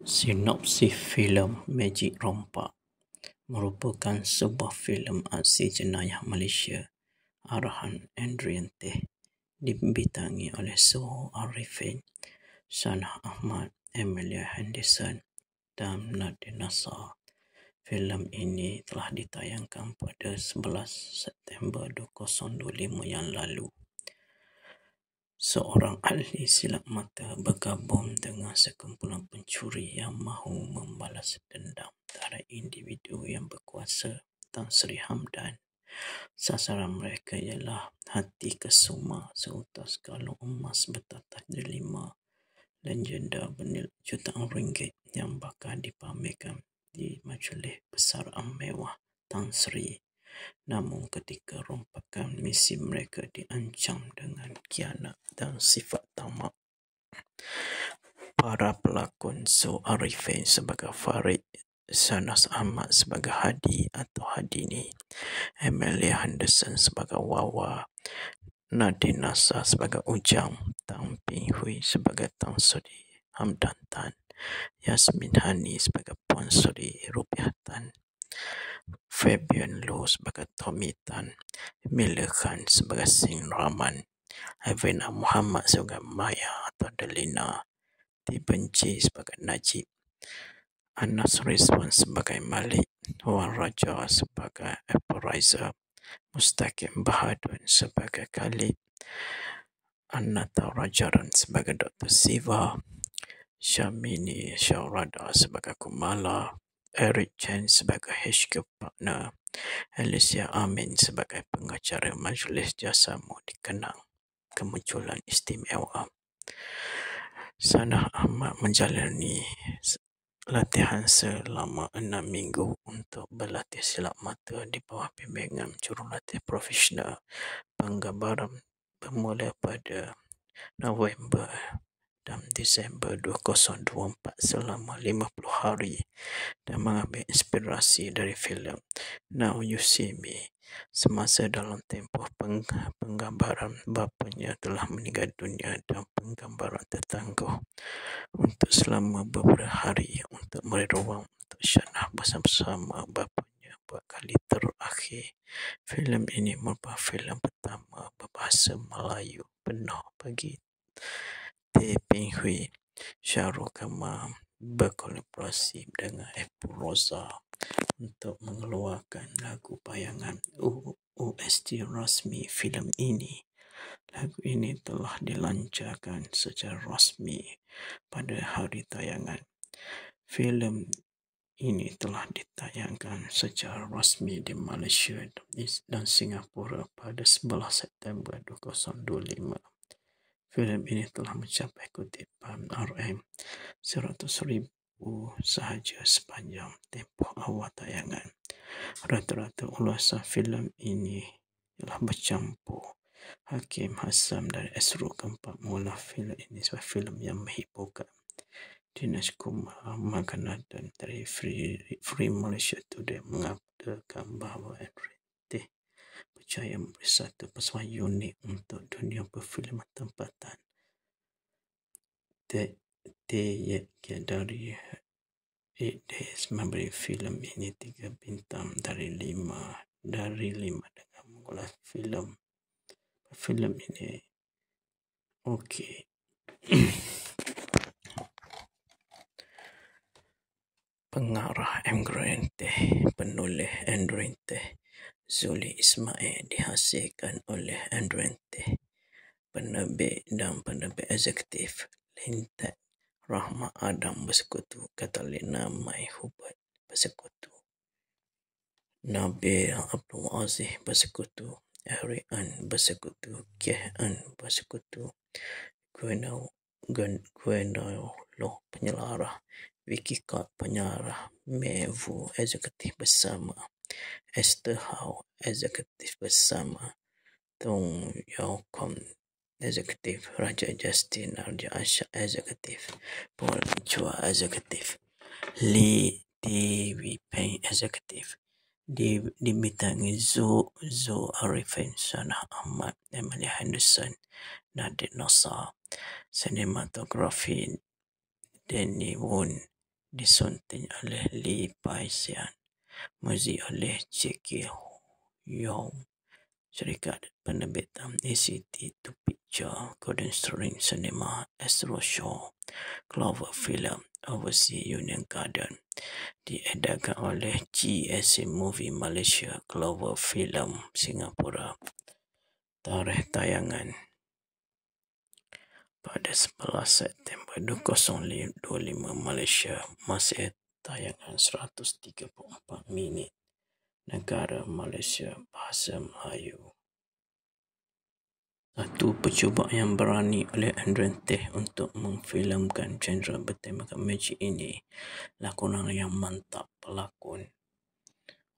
Sinopsis filem Magic Rompak merupakan sebuah filem aksi jenayah Malaysia arahan Adrian Teh, dibintangi oleh Suho Arifin, Sanah Ahmad, Amelia Henderson dan Nadine Nasser. Filem ini telah ditayangkan pada 11 September 2025 yang lalu. Seorang ahli silap mata bergabung dengan sekumpulan pencuri yang mahu membalas dendam terhadap individu yang berkuasa Tan Sri Hamdan. Sasaran mereka ialah hati kesuma seutas galon emas bertatah delima legenda bernilai jutaan ringgit yang bakal dipamerkan di majlis besaran mewah Tan Sri. Namun ketika rompakan misi mereka diancam dengan khianat dan sifat tamak. Para pelakon Su Arifin sebagai Farid, Sanas Ahmad sebagai Hadi atau Hadini, Amelia Henderson sebagai Wawa, Nadine Nasser sebagai Ujang, Tang Ping Hui sebagai Tan Sri Hamdan Tan, Yasmin Hani sebagai Puan Sri Rupiah Tan, Fabian Loh sebagai Tommy Tan, Miller Khan sebagai Singh Rahman, Havina Muhammad sebagai Maya atau Delina, Dibenci sebagai Najib, Anas Rizwan sebagai Malik, Wan Raja sebagai Appraiser, Mustaqim Bahadur sebagai Khalid, Anata Rajaran sebagai Dr. Siva, Syamini Syahrada sebagai Kumala, Eric Chen sebagai HQ Partner, Alicia Amin sebagai pengacara Majlis Jasamu dikenang kemunculan istimewa. Sanah Ahmad menjalani latihan selama 6 minggu untuk berlatih silap mata di bawah bimbingan jurulatih profesional. Penggambaran bermula pada November dan Disember 2024 selama 50 hari dan mengambil inspirasi dari filem Now You See Me. Semasa dalam tempoh penggambaran, bapanya telah meninggal dunia dan penggambaran tertangguh untuk selama beberapa hari untuk memberi ruang untuk Sanah bersama-sama bapanya buat kali terakhir. Filem ini merupakan filem pertama berbahasa Melayu penuh bagi Teh Ping Hui. Syahrul Kamal berkolaborasi dengan Apple Rosa untuk mengeluarkan lagu bayangan OST rasmi filem ini. Lagu ini telah dilancarkan secara rasmi pada hari tayangan. Filem ini telah ditayangkan secara rasmi di Malaysia dan Singapura pada 11 September 2025. Filem ini telah mencapai kutipan RM100,000 sahaja sepanjang tempoh awal tayangan. Rata-rata ulasan filem ini telah bercampur Hakim Hassam dari Asrul Keempat mula filem ini sebagai filem yang menghiburkan. Dinesh Kumar Maganadan dari Free Malaysia Today mengatakan bahawa Adrian Teh percaya memberi satu persembahan unik untuk dunia perfilman tempatan. Teh dari 8 Days memberi filem ini 3 bintang dari 5 dengan mengulas filem ini okey. Pengarah Adrian Teh, penulis Adrian Teh, Zuli Ismail, dihasilkan oleh Adrian Teh, penerbit dan penerbit eksekutif Lintat Rahmat Adam bersekutu, Catalina Mai Hubert bersekutu, Nabil Abdul Aziz bersekutu, Eric An bersekutu, Kieh An bersekutu, Gwenalo penyelarah, Vicky Kat penyelarah, Mevu eksekutif bersama, Esther Howe eksekutif bersama, Tung Yau Kom eksekutif, Raja Justin Raja Asha eksekutif, Paul Chua eksekutif, Lee T.V. Peng eksekutif, dibintangi Zu Arifin, Sanah Ahmad, Emily Henderson, Nadine Nasser. Sinematografi Danny Woon, disunting oleh Lee Pai Sian, muzik oleh J.K. Yong, syarikat penerbitan ACT2 Picture, Golden String Cinema, Astro Show, Clover Film, Overseas Union Garden, diedarkan oleh GSC Movie Malaysia, Clover Film Singapura. Tarikh tayangan pada 11 September 2025 Malaysia, masih tayangan 134 minit. Negara Malaysia, bahasa Melayu. Satu percubaan yang berani oleh Adrian Teh untuk memfilmkan genre bertemakan magic ini. Lakonan yang mantap, pelakon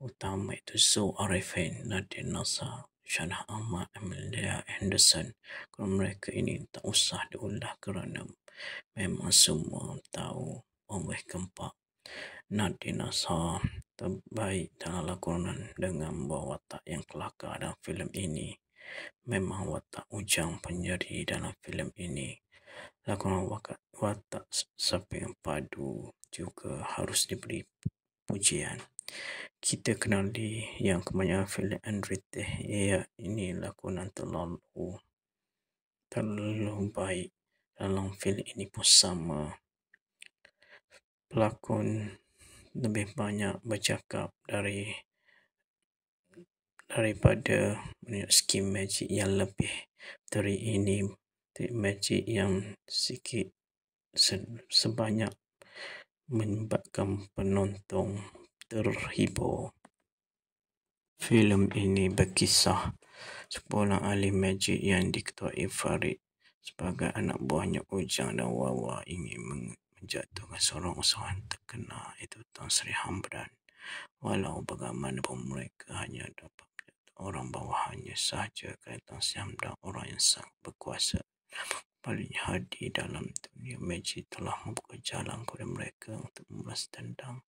utama itu Zul Arifin, Nadine Nasser, Shanah Ahmad, Amelia Henderson. Kalau mereka ini tak usah diulah kerana memang semua tahu oleh Gempak. Nadine Nasser terbaik dalam lakonan dengan membawa watak yang kelakar dalam filem ini. Memang watak Ujang penyeri dalam filem ini. Lakonan watak Saping Padu juga harus diberi pujian. Kita kenali yang kebanyakan filem Andrew Teh, ini lakonan terlalu baik. Dalam filem ini pun sama. Pelakon lebih banyak bercakap daripada skim magic yang lebih dari ini. Magic yang sikit sebanyak menyebabkan penonton terhibur. Filem ini berkisah seorang ahli magic yang diketuai Farid sebagai anak buahnya Ujang dan Wawa ingin menjatuhkan seorang usahawan terkenal, iaitu Tan Sri Hamdan. Walau bagaimanapun mereka hanya dapat menjatuhkan orang bawahannya sahaja, kerana Tan Sri Hamdan orang yang sangat berkuasa paling hadir dalam dunia magic telah membuka jalan kepada mereka untuk membalas dendam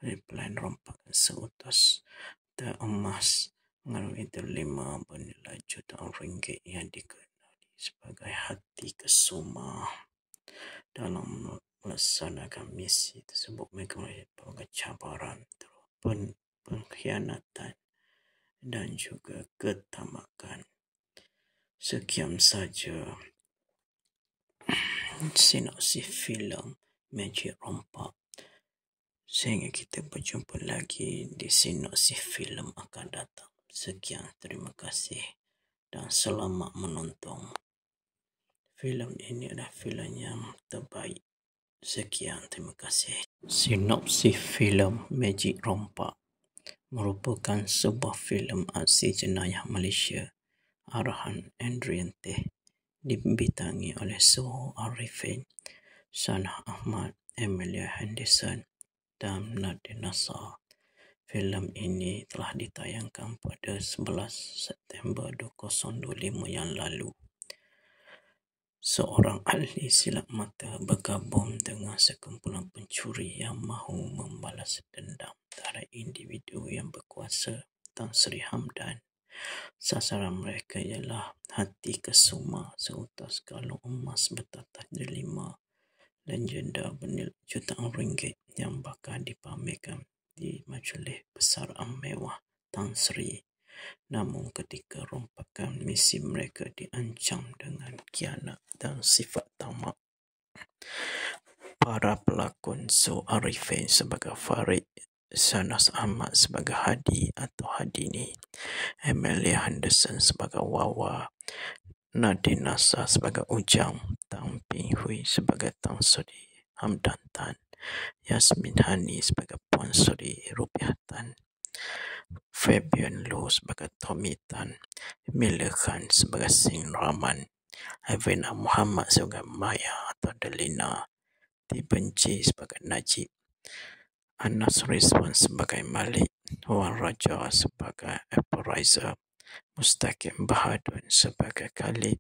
oleh pelayan rompakan seutas emas mengandungi 5 bernilai jutaan ringgit yang dikenali sebagai hati kesuma. Dalam melaksanakan misi tersebut, mereka melihat pelbagai cabaran, pengkhianatan dan juga ketamakan. Sekian saja sinopsis filem Magic Rompak. Sehingga kita berjumpa lagi di sinopsis filem akan datang. Sekian, terima kasih dan selamat menonton. Filem ini adalah filem yang terbaik. Sekian, terima kasih. Sinopsis filem Magic Rompak merupakan sebuah filem aksi jenayah Malaysia. Arahan Adrian Teh, dibintangi oleh Zul Arifin, Shanah Ahmad, Amelia Henderson dan Nadine Nasser. Filem ini telah ditayangkan pada 11 September 2025 yang lalu. Seorang ahli silat mata bergabung dengan sekumpulan pencuri yang mahu membalas dendam terhadap individu yang berkuasa, Tan Sri Hamdan. Sasaran mereka ialah hati kesuma seutas galon emas bertatah delima legenda bernilai jutaan ringgit yang bakal dipamerkan di majlis besaran mewah Tan Sri. Namun ketika rompakan misi mereka diancam dengan khianat dan sifat tamak. Para pelakon Zul Arifin sebagai Farid, Shanah Ahmad sebagai Hadi atau Hadini, Amelia Henderson sebagai Wawa, Nadine Nasser sebagai Ujang, Tan Ping Hui sebagai Tan Sri Hamdan Tan, Yasmin Hani sebagai Puan Sri Rupiah Tan, Fabian Loh sebagai Tommy Tan, Mila Khan sebagai Sing Rahman, Avena Muhammad sebagai Maya atau Delina, Dibenci sebagai Najib, Anas Rizwan sebagai Malik, Wan Raja sebagai Appraiser, Mustaqim Bahadur sebagai Khalid,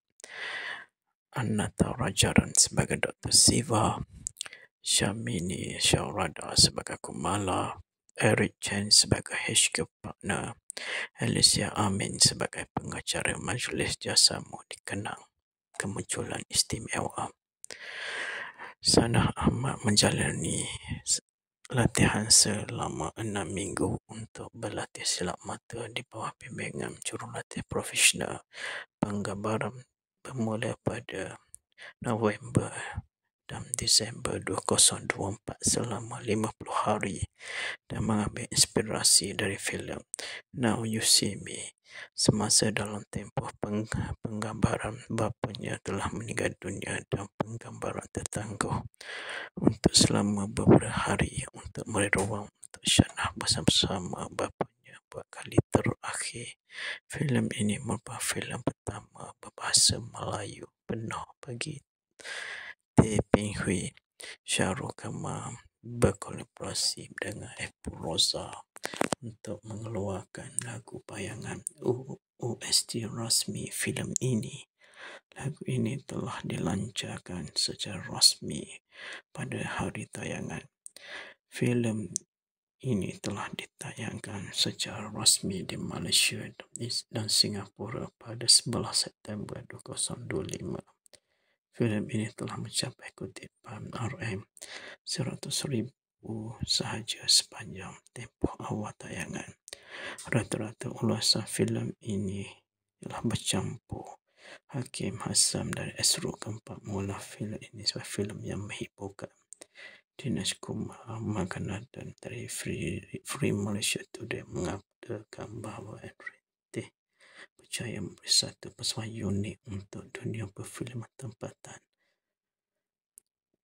Anata Rajaran sebagai Dr. Siva, Syamini Syahrada sebagai Kumala, Eric Chen sebagai HQ Partner, Alicia Amin sebagai pengacara Majlis Jasamu dikenang kemunculan istimewa. Shanah Ahmad menjalani latihan selama 6 minggu untuk berlatih silap mata di bawah bimbingan jurulatih profesional penggambaran bermula pada November dan Disember 2024 selama 50 hari dan mengambil inspirasi dari filem Now You See Me. Semasa dalam tempoh penggambaran, bapanya telah meninggal dunia dan penggambaran tertangguh untuk selama beberapa hari untuk memberi ruang untuk Shanah bersama-sama bapanya buat kali terakhir. Filem ini merupakan filem pertama berbahasa Melayu penuh bagi Tay Ping Hui. Shahrukh Kamal berkolaborasi dengan Apple Rosa untuk mengeluarkan lagu bayangan OST rasmi filem ini. Lagu ini telah dilancarkan secara rasmi pada hari tayangan. Filem ini telah ditayangkan secara rasmi di Malaysia dan Singapura pada 11 September 2025. Filem ini telah mencapai kutipan RM100,000 sahaja sepanjang tempoh awal tayangan. Rata-rata ulasan filem ini telah bercampur Hakim Hasan dari Asrul Keempat mula filem ini sebagai filem yang menghiburkan. Dinesh Kumar Maganadan dari Free Malaysia Today mengatakan bahawa Enrique percaya memberi satu persembahan unik untuk dunia perfilman tempatan.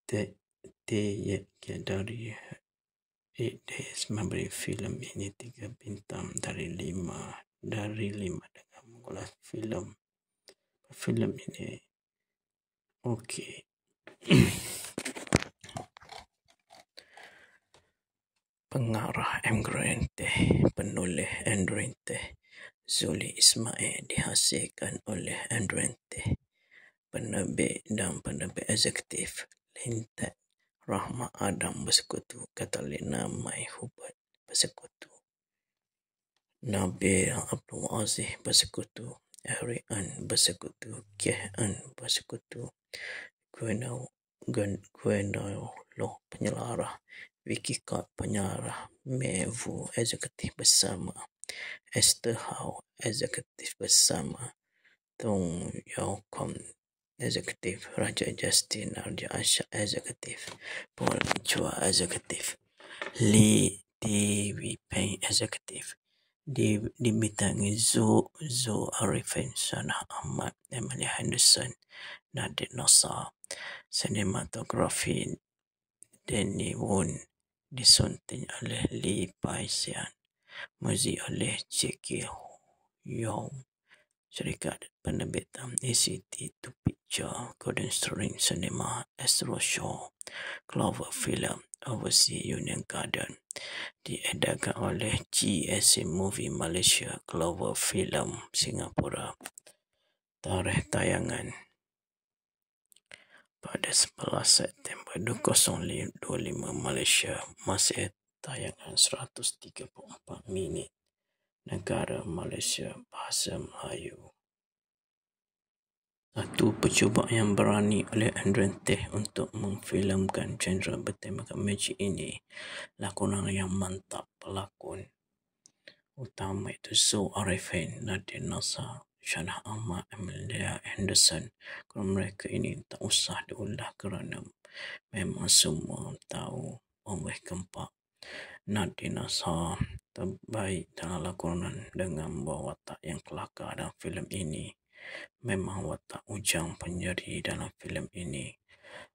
Dari 8 Days memberi filem ini 3 bintang dari 5 dengan mengulas filem ini okey. Pengarah Enrique, penulis Enrique, Zuli Ismail dihasilkan oleh Enrique, penerbit dan penerbit eksekutif Lintat Rahmat Adam bersekutu Catalina Mai Hubert bersekutu Nabil Abdul Aziz bersekutu Eric An bersekutu Kieh An bersekutu Gwenolo penyelarah, Vicky Card penyarah, Mevu eksekutif bersama, Esther Howe eksekutif bersama, Tung Yau Kom eksekutif, Raja Justin Raja Asha eksekutif, Paul Chua eksekutif, Lee Dewi Peng eksekutif, dibintangi Zo Arifin, Shanah Ahmad, Emily Henderson, Nadir Nasar. Sinematografi Danny Woon disunting oleh Lee Pai Sian, muzik oleh Jackie Yong, syarikat penerbitan ACT to Picture, Golden String Cinema, Astro Show, Clover Film, Overseas Union Garden, diedarkan oleh GSC Movie Malaysia, Clover Film Singapura. Tarikh tayangan pada 11 September 2025 Malaysia, masih tayangan 134 minit. Negara Malaysia, bahasa Melayu. Satu percubaan yang berani oleh Enrique untuk memfilmkan genre bertemakan magic ini. Lakonan yang mantap, pelakon utama itu Zo Arifin, Nadir Nasar, Shanah Ahmad, Amelia Henderson. Kalau mereka ini tak usah diulah kerana memang semua tahu orang keempat. Nadir Nasar terbaik dalam lakonan dengan membawa watak yang kelakar dalam filem ini. Memang watak Ujang penyeri dalam filem ini.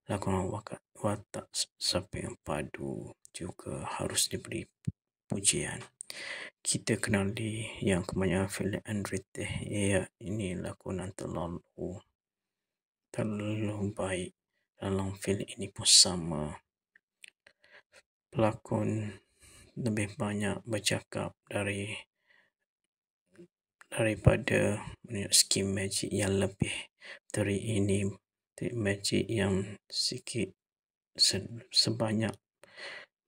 Lakonan watak Saping Padu juga harus diberi pujian. Kita kenali yang kebanyakan filem Enrique, ini lakonan terlalu baik. Dalam filem ini pun sama. Pelakon lebih banyak bercakap daripada skim magic yang lebih. Dari ini trik magic yang sikit sebanyak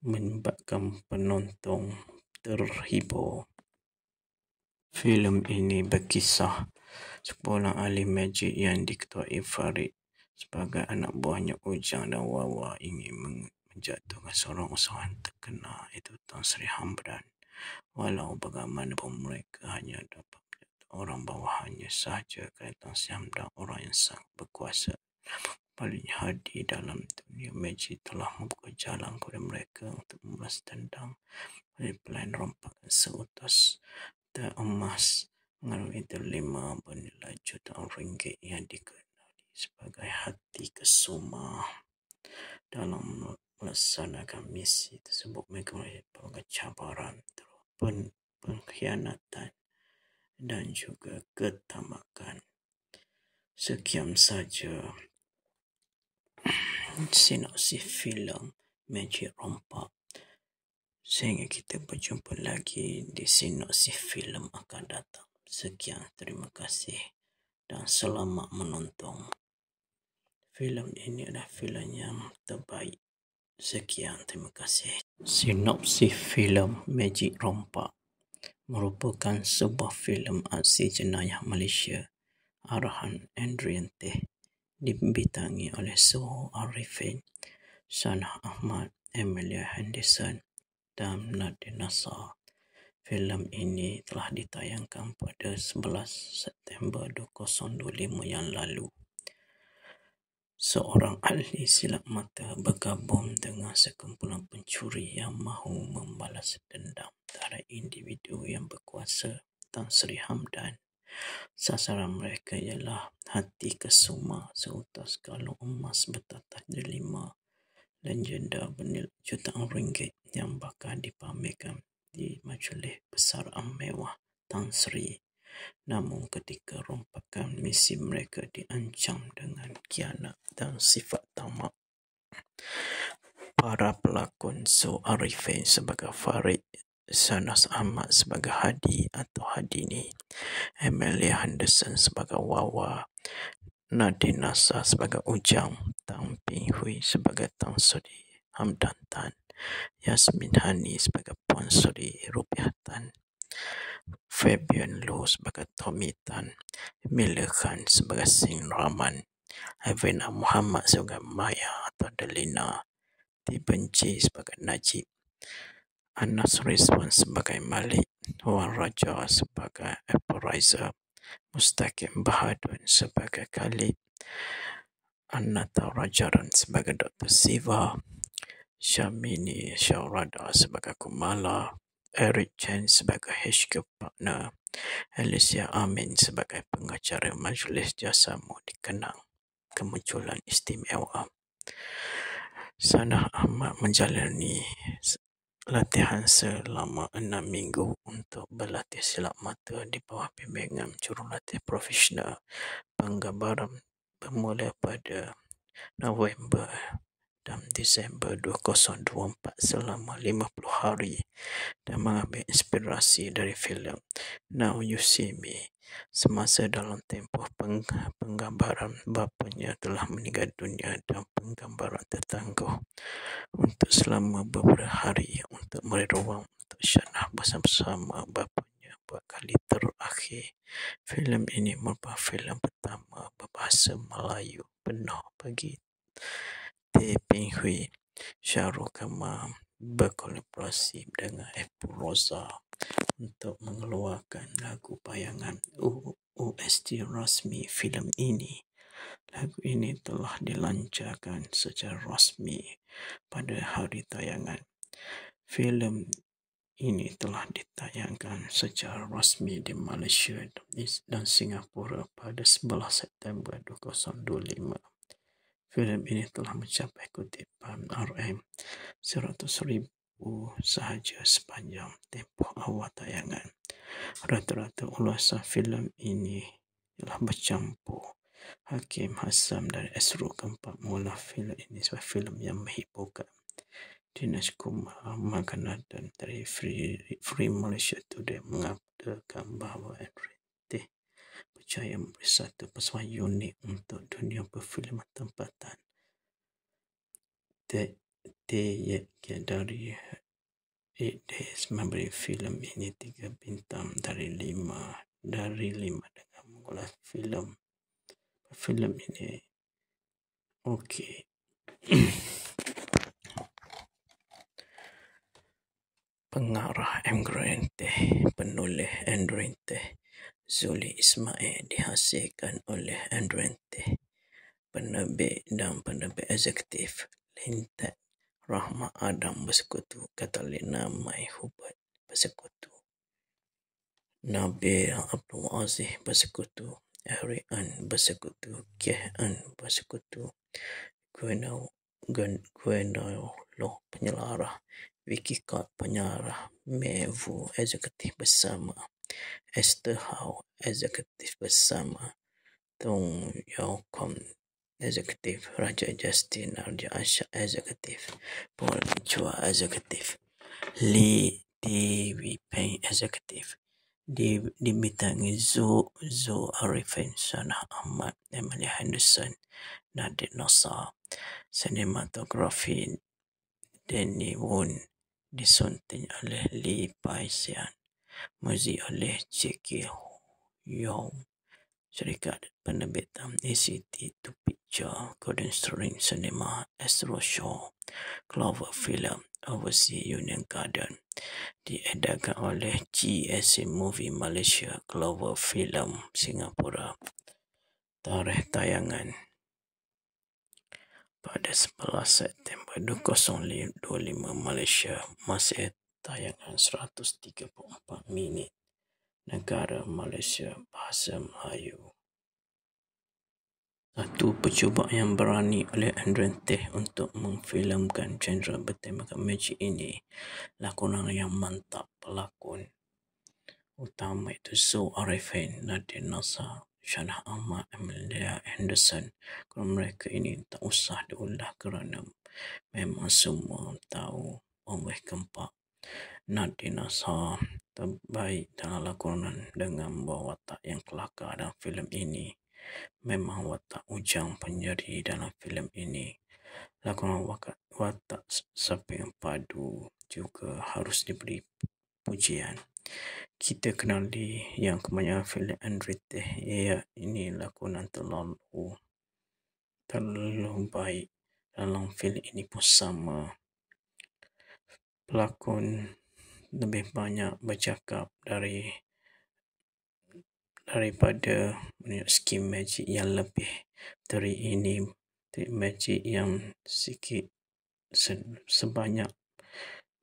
menyebabkan penonton terhibur. Filem ini berkisah seorang ahli magic yang diketuai Farid sebagai anak buahnya Ujang dan Wawa ingin menjatuhkan seorang usahawan terkena itu Tan Sri Hamdan. Walau bagaimanapun mereka hanya dapat orang bawahannya sahaja, kerana Tan Sri Hamdan orang yang sangat berkuasa paling hadi dalam dunia magic telah membuka jalan kepada mereka untuk membalas dendam pada plan rompakan seutas dan emas mengandung itu 5 bernilai jutaan ringgit yang dikenali sebagai hati kesuma. Dalam melaksanakan misi tersebut, mereka melalui cabaran, pengkhianatan dan juga ketamakan. Sekian saja sinopsis filem Magic Rompak. Sehingga kita berjumpa lagi di sinopsis filem akan datang. Sekian, terima kasih dan selamat menonton. Filem ini adalah filem yang terbaik. Sekian, terima kasih. Sinopsis filem Magic Rompak merupakan sebuah filem aksi jenayah Malaysia arahan Adrian Teh, dibintangi oleh Suho Arifin, Sanah Ahmad, Amelia Henderson dan Nadine Nasser. Filem ini telah ditayangkan pada 11 September 2025 yang lalu. Seorang ahli silat mata bergabung dengan sekumpulan pencuri yang mahu membalas dendam terhadap individu yang berkuasa, Tan Sri Hamdan. Sasaran mereka ialah hati kesuma seutas kalung emas bertatah delima legenda bernilai jutaan ringgit yang bakal dipamerkan di majlis persaraan mewah Tan Sri. Namun ketika rompakan misi mereka diancam dengan khianat dan sifat tamak. Para pelakon Su Arifin sebagai Farid, Sanas Ahmad sebagai Hadi atau Hadini, Amelia Henderson sebagai Wawa, Nadine Nasser sebagai Ujang, Tang Ping Hui sebagai Tan Sri Hamdan Tan, Yasmin Hani sebagai Puan Sri Rupiah Tan, Fabian Loh sebagai Tommy Tan, Mila Khan sebagai Sing Rahman, Havina Muhammad sebagai Maya atau Delina, Dibenci sebagai Najib, Anas Rizwan sebagai Malik, Wan Raja sebagai Apparizer, Mustaqim Bahadur sebagai Khalid, Anata Rajaran sebagai Dr. Siva, Syamini Syahrada sebagai Kumala, Eric Chen sebagai HQ Partner, Alicia Amin sebagai pengacara Majlis Jasamu dikenang kemunculan istimewa. Sanah Ahmad menjalani latihan selama 6 minggu untuk berlatih silat mata di bawah bimbingan jurulatih profesional. Penggambaran bermula pada November dan Disember 2024 selama 50 hari dan mengambil inspirasi dari filem Now You See Me. Semasa dalam tempoh penggambaran, bapanya telah meninggal dunia dan penggambaran tertangguh untuk selama beberapa hari untuk memberi ruang untuk Sanah bersama-sama bapanya buat kali terakhir. Filem ini merupakan filem pertama berbahasa Melayu penuh bagi Teh Ping Hui. Syahrul Kamal berkolaborasi dengan Apple Rosa untuk mengeluarkan lagu bayangan OST rasmi filem ini. Lagu ini telah dilancarkan secara rasmi pada hari tayangan. Filem ini telah ditayangkan secara rasmi di Malaysia dan Singapura pada 11 September 2025. Filem ini telah mencapai kutipan RM100,000 sahaja sepanjang tempoh awal tayangan. Rata-rata ulasan filem ini telah bercampur Hakim Hassam dari Asrul Keempat mengolah filem ini sebagai filem yang menghiburkan. Dinesh Kumar Maganadan dari Free Malaysia Today mengatakan bahawa Adrian percaya memberi satu persoalan unik untuk dunia perfilman tempatan. Dari 8 Days memberi filem ini 3 bintang dari 5 dengan mengolah filem ini okey. Pengarah Emgrente, penulis Endrente, Zuli Ismail, dihasilkan oleh Endrente. Penerbit dan penerbit eksekutif Lintat Rahmat Adam bersekutu, Catalina Mai Hubert bersekutu, Nabil Abdul Aziz bersekutu, Eric An bersekutu, Kieh An bersekutu, Gwenolo penyelarah, Vicky Card penyarah, Mevu eksekutif bersama, Esther Howe eksekutif bersama, Tung Yau Kom eksekutif, Raja Justin Raja Asyad eksekutif, Paul Chua eksekutif, Lee Dewi Peng eksekutif, dibintangi Zo Arifin, Sanah Ahmad, Emily Henderson, Nadir Nasar. Sinematografi Danny Woon, disunting oleh Lee Pai Sian, muzik oleh J.K. Yong, syarikat penerbitan ACT2 Picture, Golden String Cinema, Astro Show, Clover Film, Overseas Union Garden, diedarkan oleh GSC Movie Malaysia, Clover Film Singapura. Tarikh tayangan pada 11 September 2025 Malaysia, masa tayangan 134 minit. Negara Malaysia, bahasa Melayu. Satu percubaan yang berani oleh Endrente untuk memfilmkan genre bertemakan magic ini. Lakonan yang mantap, pelakon utama itu Zo Arifin, Nadir Nasar, Sanah Ahmad, Amelia Henderson. Kalau mereka ini tak usah diulah kerana memang semua tahu oleh Kempak. Nadir Nasar terbaik dalam lakonan dengan membawa watak yang kelakar dalam filem ini. Memang watak Ujang penyeri dalam filem ini. Lakonan watak Saping Padu juga harus diberi pujian. Kita kenali yang kebanyakan filem Endrente, ini lakonan terlalu baik. Dalam filem ini pun sama. Pelakon lebih banyak bercakap daripada skim magic yang lebih. Dari ini magic yang sikit sebanyak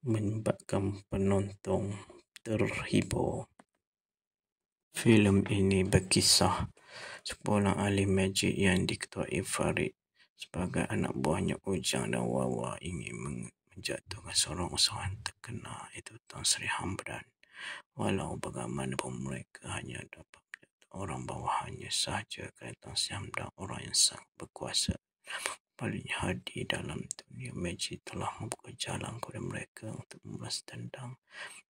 menyebabkan penonton terhibur. Filem ini berkisah seorang ahli magic yang diketuai Farid sebagai anak buahnya Ujang dan Wawa ingin menjatuhkan seorang usahawan terkenal, iaitu Tan Sri Hamdan. Walau bagaimanapun mereka hanya dapat menjatuhkan orang bawahannya sahaja, kerana Tan Sri Hamdan orang yang sangat berkuasa. Paling hadir dalam dunia magic telah membuka jalan kepada mereka untuk membalas dendam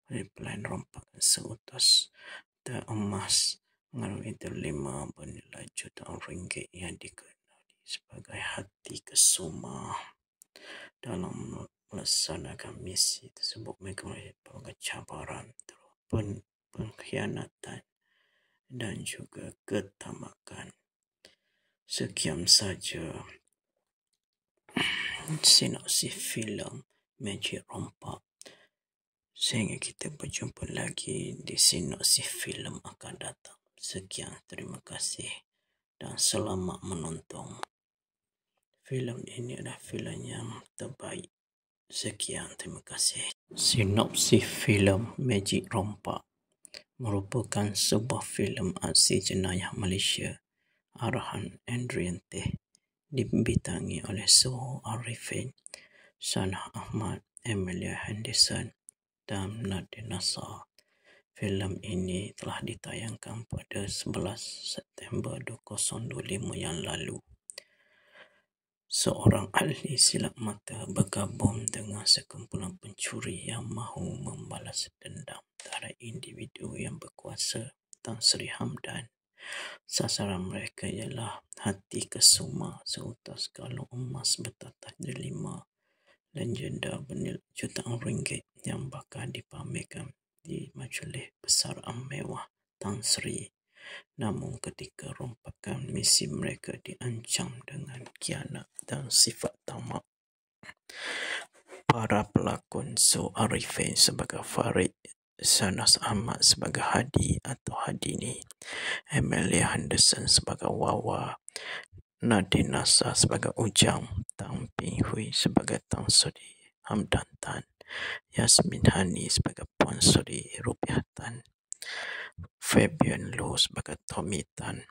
dari pelayan rompakan seutas emas melalui delima bernilai jutaan ringgit yang dikenali sebagai hati kesuma. Dalam melaksanakan misi tersebut, mereka melalui cabaran, pengkhianatan dan juga ketamakan. Sekian saja sinopsis filem Magic Rompak. Sehingga kita berjumpa lagi di sinopsis filem akan datang. Sekian, terima kasih dan selamat menonton. Filem ini adalah filem yang terbaik. Sekian, terima kasih. Sinopsis filem Magic Rompak merupakan sebuah filem aksi jenayah Malaysia arahan Endrente, dibintangi oleh Zo Arifin, Sanah Ahmad, Amelia Henderson dan Nadir Nasar. Filem ini telah ditayangkan pada 11 September 2025 yang lalu. Seorang ahli silat mata bergabung dengan sekumpulan pencuri yang mahu membalas dendam terhadap individu yang berkuasa, Tan Sri Hamdan. Sasaran mereka ialah hati kesuma seutas galon emas bertatah delima legenda bernilai jutaan ringgit yang bakal dipamerkan di majlis besaran mewah Tan Sri. Namun ketika rompakan misi mereka diancam dengan khianat dan sifat tamak, Para pelakon Su Arifin sebagai Farid, Sanas Ahmad sebagai Hadi atau Hadini, Amelia Henderson sebagai Wawa, Nadine Nasa sebagai Ujang, Tang Ping Hui sebagai Tang Sudi Hamdan Tan, Yasmin Hani sebagai Puan Sudi Rupiah Tan, Fabian Loh sebagai Tommy Tan,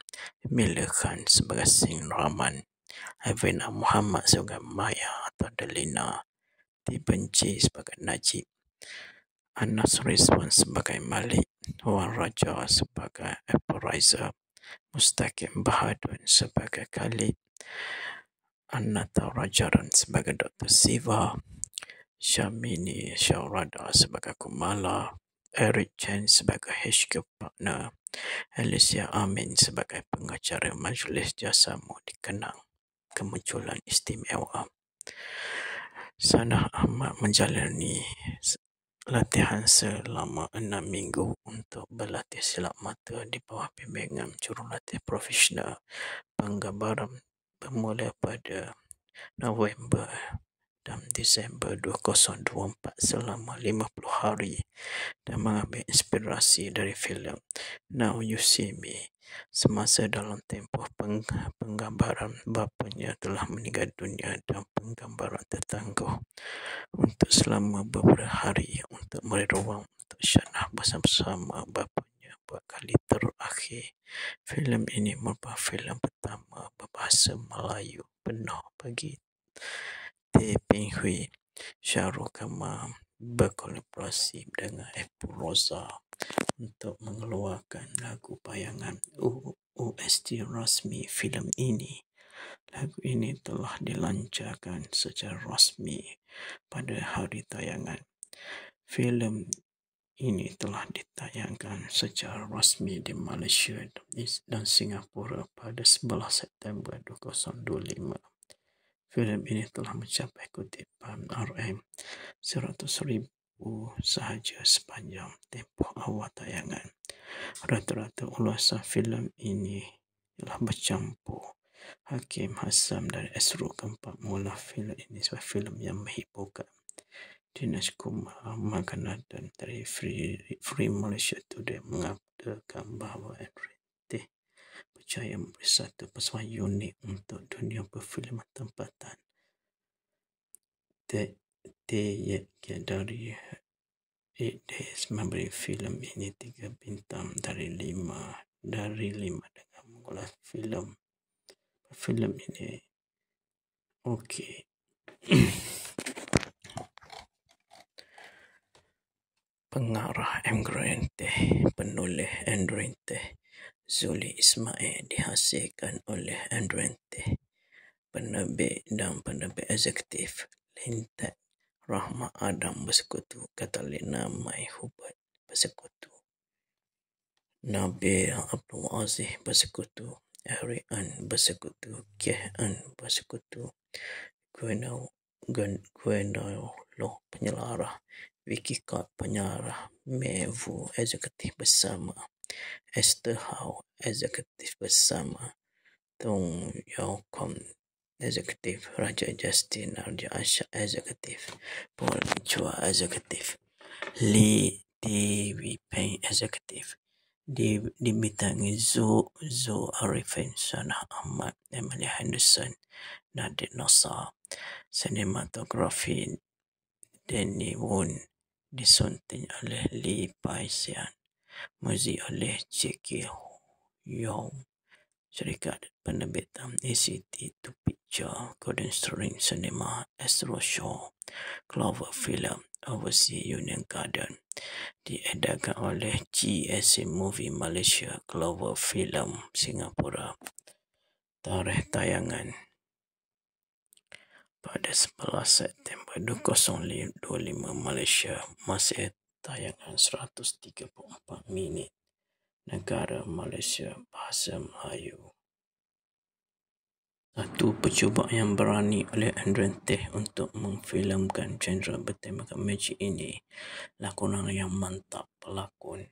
Mila Khan sebagai Sing Rahman, Avena Muhammad sebagai Maya atau Delina, Dibenci sebagai Najib, Anas Rizwan sebagai Malik, Wan Raja sebagai Appraiser, Mustaqim Bahadun sebagai Khalid, Anata Rajaran sebagai Dr. Siva, Syamini Syaurada sebagai Kumala, Eric Chen sebagai HQ Partner, Alicia Amin sebagai pengacara Majlis Jasamu dikenang kemunculan istimewa. Sanah Ahmad menjalani latihan selama 6 minggu untuk berlatih silap mata di bawah bimbingan jurulatih profesional penggambaran bermula pada November dan Disember 2024 selama 50 hari dan mengambil inspirasi dari filem Now You See Me. Semasa dalam tempoh penggambaran, bapanya telah meninggal dunia dan penggambaran tertangguh untuk selama beberapa hari untuk memberi ruang untuk Sanah bersama-sama bapanya buat kali terakhir. Filem ini merupakan filem pertama berbahasa Melayu penuh bagi Tay Ping Hui. Syahrul Kamal berkolaborasi dengan Apple Rosa untuk mengeluarkan lagu bayangan OST rasmi filem ini. Lagu ini telah dilancarkan secara rasmi pada hari tayangan. Filem ini telah ditayangkan secara rasmi di Malaysia dan Singapura pada 11 September 2025. Filem ini telah mencapai kutipan RM100,000 sahaja sepanjang tempoh awal tayangan. Rata-rata ulasan filem ini telah bercampur Hakim Hassam dari Astro Keempat mula filem ini sebagai filem yang menghiburkan. Dinesh Kumar Maganadan dari Free Malaysia Today mengatakan bahawa Enrique percaya memberi satu persembahan unik untuk dunia perfilman tempatan. T.Y. dari 8 Days memberi filem ini 3 bintang dari 5 dengan mengulas filem ini okey. Pengarah Enrique, penulis Enrique, Zuli Ismail, dihasilkan oleh Enrique, penerbit dan penerbit eksekutif Lintat, Rahmat Adam bersekutu, Catalina Mai Hubert bersekutu, Nabil Abdul Aziz bersekutu, Eric An bersekutu, Kieh An bersekutu, Gwenalo penyelarah, Vicky Card penyarah, Mevu eksekutif bersama, Esther Howe eksekutif bersama, Tung Yau Kom eksekutif, Raja Justin Raja Asha eksekutif, Paul Chua eksekutif, Lee Dewi Peng eksekutif, dibintangi Zu Arifin, Sanah Ahmad, Amelia Henderson, Nadine Nasa. Sinematografi Danny Woon, disunting oleh Lee Pai Sian, muzik oleh J.K. Yong, syarikat penerbitan ACT2 Picture, Golden String Cinema, Astro Show, Clover Film, Overseas Union Garden, diedarkan oleh GSC Movie Malaysia, Clover Film Singapura. Tarikh tayangan pada 11 September 2025 Malaysia. Masih tayangan 134 minit. Negara Malaysia, bahasa Melayu. Satu percubaan yang berani oleh Enrique untuk memfilmkan genre bertemakan magic ini. Lakonan yang mantap, pelakon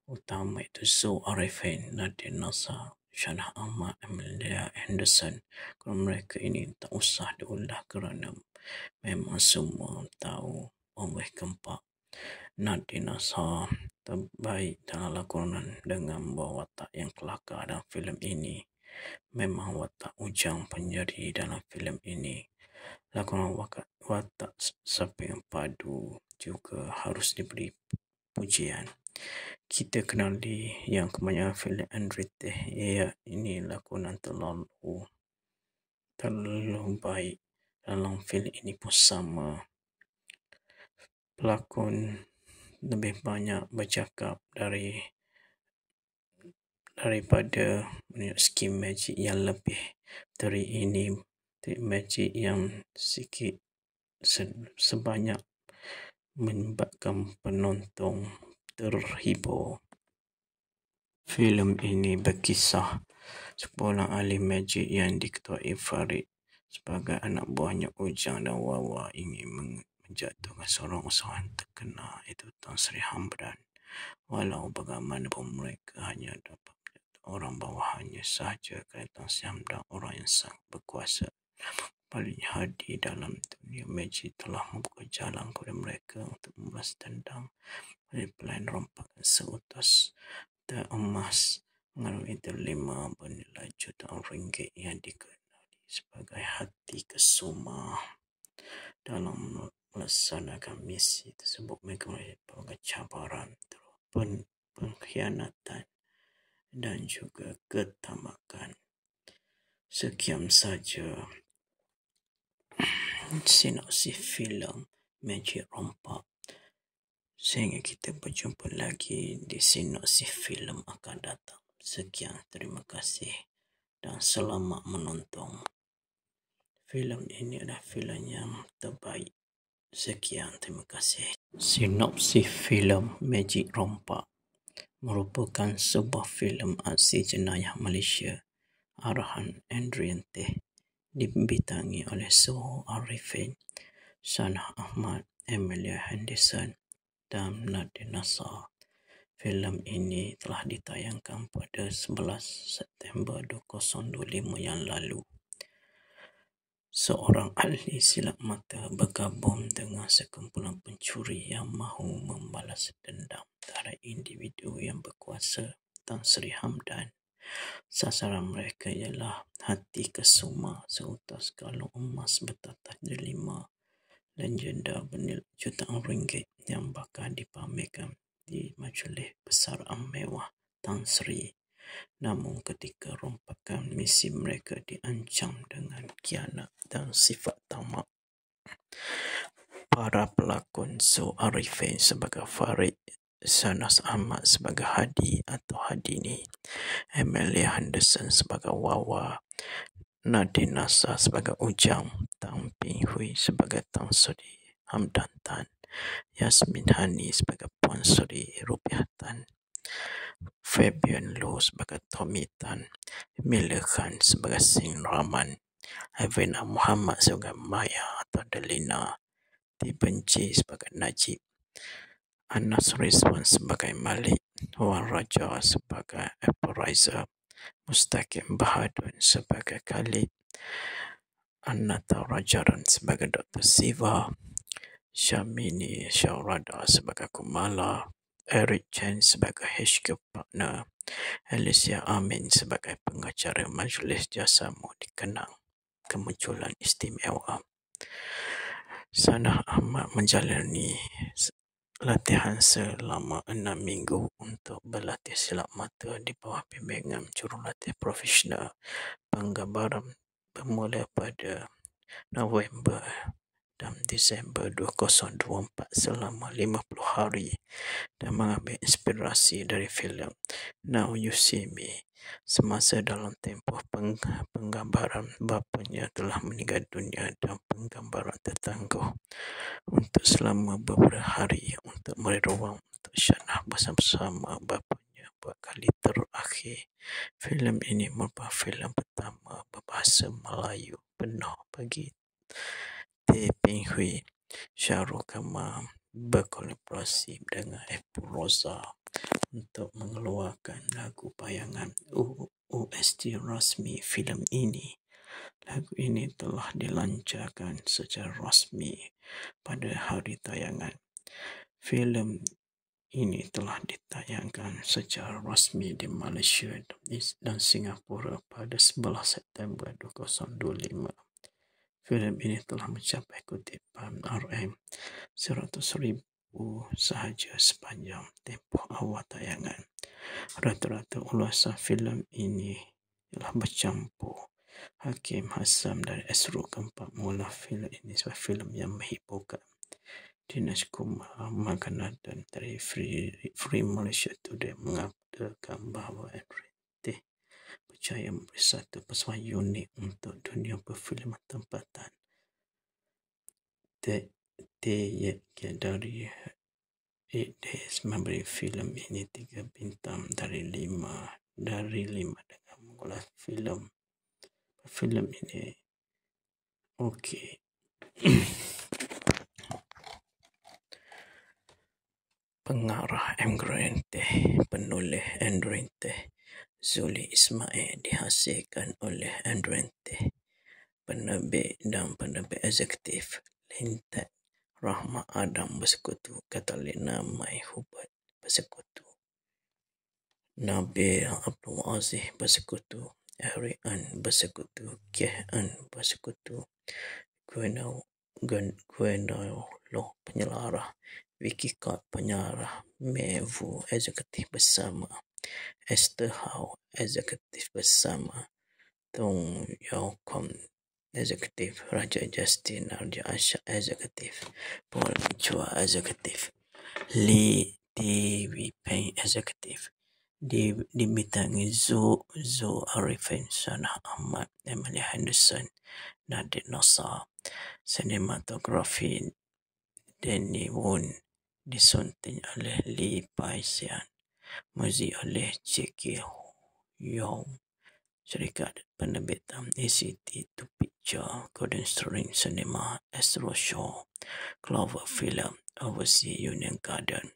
utama itu Zu Arifin, Nadine Nasa, Sanah Ahmad, Amelia Henderson. Kalau mereka ini tak usah diulah kerana Memang semua tahu oleh Gempa Nadine Shah terbaik dalam lakonan dengan membawa watak yang kelakar dalam filem ini. Memang watak Ujang penyeri dalam filem ini. Lakonan watak Saping Padu juga harus diberi pujian. Kita kenali yang kebanyakan filem Andre Teh, ini lakonan terlalu baik. Dalam filem ini pun sama. Pelakon lebih banyak bercakap daripada skim magic yang lebih. Dari ini trik magic yang sikit sebanyak menyebabkan penonton terhibur. Filem ini berkisah seorang ahli magic yang diketuai Farid sebagai anak buahnya Ujang dan Wawa ingin menjatuhkan seorang usahawan terkenal iaitu Tan Sri Hamdan. Walau bagaimanapun mereka hanya dapat menjatuhkan orang bawahannya sahaja kerana Tan Sri Hamdan orang yang sangat berkuasa. Paling Hadi dalam dunia magic telah membuka jalan kepada mereka untuk membalas dendam dari pelayan rompakan seutas dan emas melalui delima bernilai jutaan ringgit yang dikenali sebagai Hati Kesuma. Dalam melaksanakan misi tersebut, mereka melalui pelbagai cabaran, pengkhianatan dan juga ketamakan. Sekian saja sinopsis filem Magic Rompak. Sehingga kita berjumpa lagi di sinopsis filem akan datang. Sekian, terima kasih dan selamat menonton. Filem ini adalah filem yang terbaik. Sekian, terima kasih. Sinopsis filem Magic Rompak merupakan sebuah filem aksi jenayah Malaysia arahan Adrian Teh, dibintangi oleh Suho Arifin, Sanah Ahmad, Amelia Henderson dan Nadine Shah. Filem ini telah ditayangkan pada 11 September 2025 yang lalu. Seorang ahli silap mata bergabung dengan sekumpulan pencuri yang mahu membalas dendam terhadap individu yang berkuasa, Tan Sri Hamdan. Sasaran mereka ialah Hati Kesuma seutas galon emas bertatah delima legenda bernilai jutaan ringgit yang bakal dipamerkan di majlis besaran mewah Tan Sri. Namun ketika rompakan misi mereka diancam dengan khianat dan sifat tamak. Para pelakon Su Arifin sebagai Farid, Sanah Ahmad sebagai Hadi atau Hadini, Amelia Henderson sebagai Wawa, Nadine Shah sebagai Ujang, Tan Ping Hui sebagai Tan Sri Hamdan Tan, Yasmin Hani sebagai Puan Sri Rupiah Tan, Fabian Loh sebagai Tommy Tan, Mila Khan sebagai Sing Rahman, Havina Muhammad sebagai Maya atau Delina, Dibenci sebagai Najib, Anas Rizwan sebagai Malik, Wan Raja sebagai Appraiser, Mustaqim Bahadur sebagai Khalid, Anata Rajaran sebagai Dr. Siva, Syamini Syahrada sebagai Kumala, Eric Chen sebagai HQ Partner, Alicia Amin sebagai pengacara Majlis Jasamu dikenang kemunculan istimewa. Sanah Ahmad menjalani latihan selama 6 minggu untuk berlatih silap mata di bawah bimbingan jurulatih profesional. Penggambaran bermula pada November dan Disember 2024 selama 50 hari dan mengambil inspirasi dari filem Now You See Me. Semasa dalam tempoh penggambaran, bapanya telah meninggal dunia dan penggambaran tertangguh untuk selama beberapa hari untuk memberi ruang untuk Sanah bersama-sama bapanya buat kali terakhir. Filem ini merupakan filem pertama berbahasa Melayu penuh bagi Tay Ping Hui. Syahrul Kamal berkolaborasi dengan Apple Rosa untuk mengeluarkan lagu bayangan OST rasmi filem ini. Lagu ini telah dilancarkan secara rasmi pada hari tayangan. Filem ini telah ditayangkan secara rasmi di Malaysia dan Singapura pada 11 September 2025. Filem ini telah mencapai kutipan RM 100,000 sahaja sepanjang tempoh awal tayangan. Rata-rata ulasan filem ini telah bercampur Hakim Hasan dan Esro Keempat mula filem ini sebagai filem yang menghiburkan. Dinas Kumar Maganathan dari Free Malaysia Today mengatakan bahawa Enrique percaya memberi satu pesan unik untuk dunia perfilman tempatan. Dari 8 Days memberi filem ini 3 bintang dari 5 dengan mengulas filem ini okey. Pengarah Enrique, penulis Enrique, Zuli Ismail, dihasilkan oleh Enrique, penerbit dan penerbit eksekutif Lintat Rahmat Adam bersekutu Catalina Mai Hubert bersekutu Nabil Abdul Aziz bersekutu Eric An bersekutu Kieh An bersekutu Gwenalo penyelarah, Vicky Card penyarah, Mevu eksekutif bersama, Esther Howe eksekutif bersama, Tong Yao Kom eksekutif, Raja Justin Raja Asha eksekutif, Paul Chua eksekutif, Lee Dewi Peng eksekutif, dibintangi Zo Arifin, Sanah Ahmad, Emily Henderson, Nadir Nasar. Sinematografi Danny Woon, disunting oleh Lee Pai Sian, muzik oleh J.K. Yong, syarikat penerbitan ACT to Picture, Golden String Cinema, Astro Show, Clover Film, Overseas Union Garden,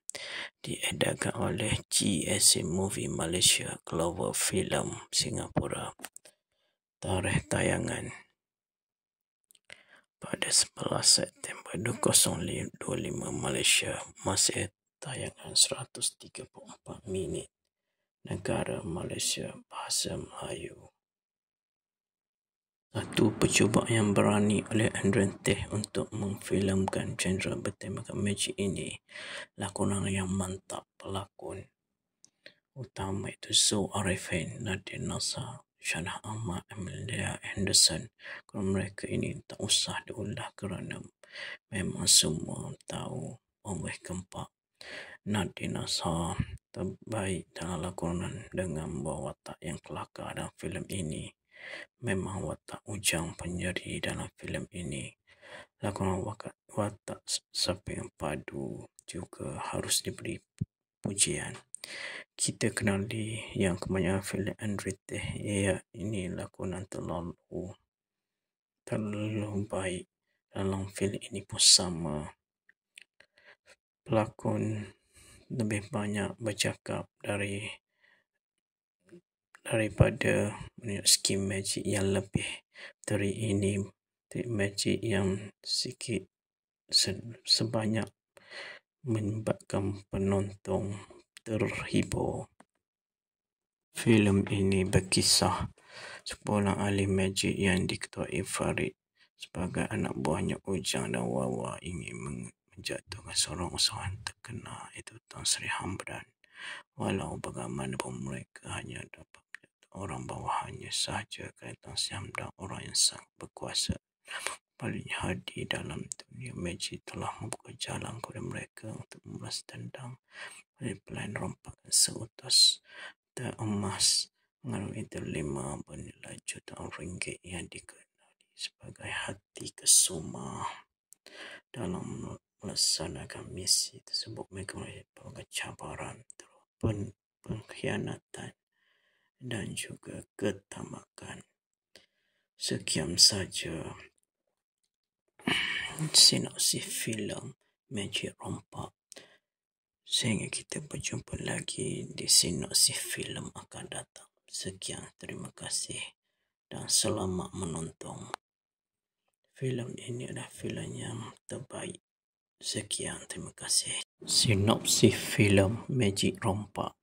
diedarkan oleh GSC Movie Malaysia, Clover Film Singapura. Tarikh tayangan pada 11 September 2025 Malaysia, masih tayangan 134 minit. Negara Malaysia, bahasa Melayu. Satu percubaan yang berani oleh Enrique untuk memfilmkan genre bertemakan magic ini. Lakonan yang mantap, pelakon utama itu Zo Arifin, Nadir Nasar, Sanah Ahmad, Amelia Henderson. Kalau mereka ini tak usah diulah kerana memang semua tahu oleh Keempat. Nadir Nasar terbaik dalam lakonan dengan membawa watak yang kelakar dalam filem ini. Memang watak Ujang penyeri dalam filem ini. Lakonan watak Saping Padu juga harus diberi pujian. Kita kenali yang kebanyakan filem Enrique, ini lakonan terlalu baik. Dalam filem ini pun sama. Pelakon lebih banyak bercakap daripada skim magic yang lebih. Teri ini teri magic yang sikit sebanyak menyebabkan penonton terhibur. Filem ini berkisah sekumpulan ahli magic yang diketuai Farid sebagai anak buahnya Ujang dan Wawa ingin menjatuhkan seorang usahawan terkenal iaitu Tan Sri Hamdan. Walau bagaimanapun mereka hanya dapat orang bawahannya sahaja kerana Tan Sri Hamdan orang yang sangat berkuasa. Paling hadir dalam dunia magic telah membuka jalan kepada mereka untuk membalas dendam pada pelayan rompakan seutas dan emas mengandung 5 bernilai jutaan ringgit yang dikenali sebagai hati kesuma. Dalam melaksanakan misi tersebut, mereka melalui cabaran, pengkhianatan dan juga ketamakan. Sekian saja sinopsis filem Magic Rompak. Sehingga kita berjumpa lagi di sinopsis filem akan datang. Sekian, terima kasih. dan selamat menonton. Filem ini adalah filem yang terbaik. Sekian, terima kasih. Sinopsis filem Magic Rompak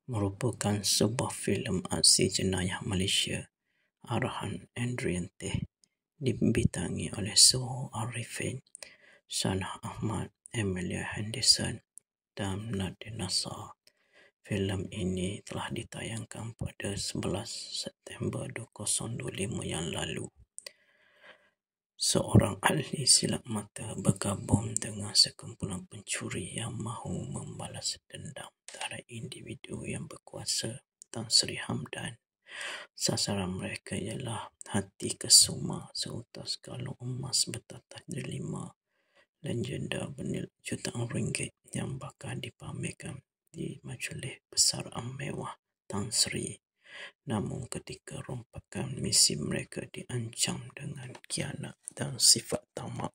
merupakan sebuah filem aksi jenayah Malaysia arahan Andriente, dibintangi oleh Suho Arifin, Sanah Ahmad, Amelia Henderson dan Nadine Nasser. Filem ini telah ditayangkan pada 11 September 2025 yang lalu. Seorang ahli silap mata bergabung dengan sekumpulan pencuri yang mahu membalas dendam terhadap individu yang berkuasa, Tan Sri Hamdan. Sasaran mereka ialah Hati Kesuma, seutas galon emas bertatah delima legenda bernilai jutaan ringgit yang bakal dipamerkan di majlis besaraan mewah Tan Sri. Namun ketika rompakan misi mereka diancam dengan khianat dan sifat tamak.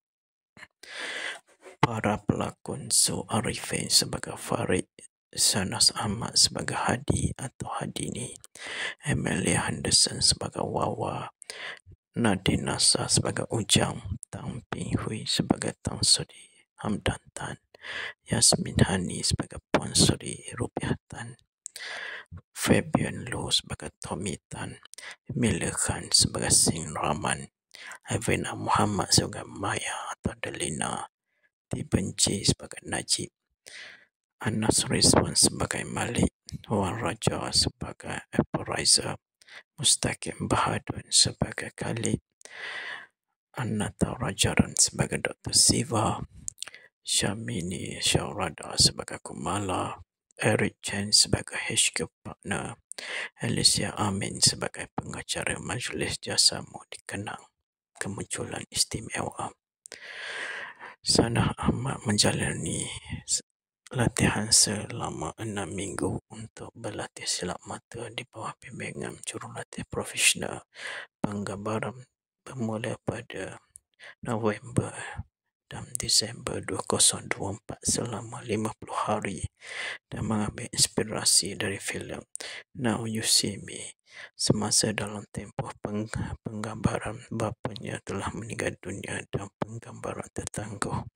Para pelakon Su Arifin sebagai Farid, Sanas Ahmad sebagai Hadi atau Hadini, Amelia Henderson sebagai Wawa, Nadine Nasser sebagai Ujang, Tang Ping Hui sebagai Tan Sri Hamdan Tan, Yasmin Hani sebagai Puan Sri Rupiah Tan, Fabian Loh sebagai Tommy Tan, Mila Khan sebagai Sing Rahman, Avina Muhammad sebagai Maya atau Delina, Dibenci sebagai Najib, Anas Rizwan sebagai Malik, Wan Raja sebagai Appraiser, Mustaqim Bahadur sebagai Khalid, Anata Rajaran sebagai Dr. Siva, Syamini Syahrada sebagai Kumala, Eric Chen sebagai HQ Partner, Alicia Amin sebagai pengacara Majlis Jasamu dikenang kemunculan istimewa. Sanah Ahmad menjalani latihan selama 6 minggu untuk berlatih silap mata di bawah bimbingan jurulatih profesional. Penggambaran bermula pada November dan Disember 2024 selama 50 hari dan mengambil inspirasi dari filem Now You See Me. Semasa dalam tempoh penggambaran, bapanya telah meninggal dunia dan penggambaran tertangguh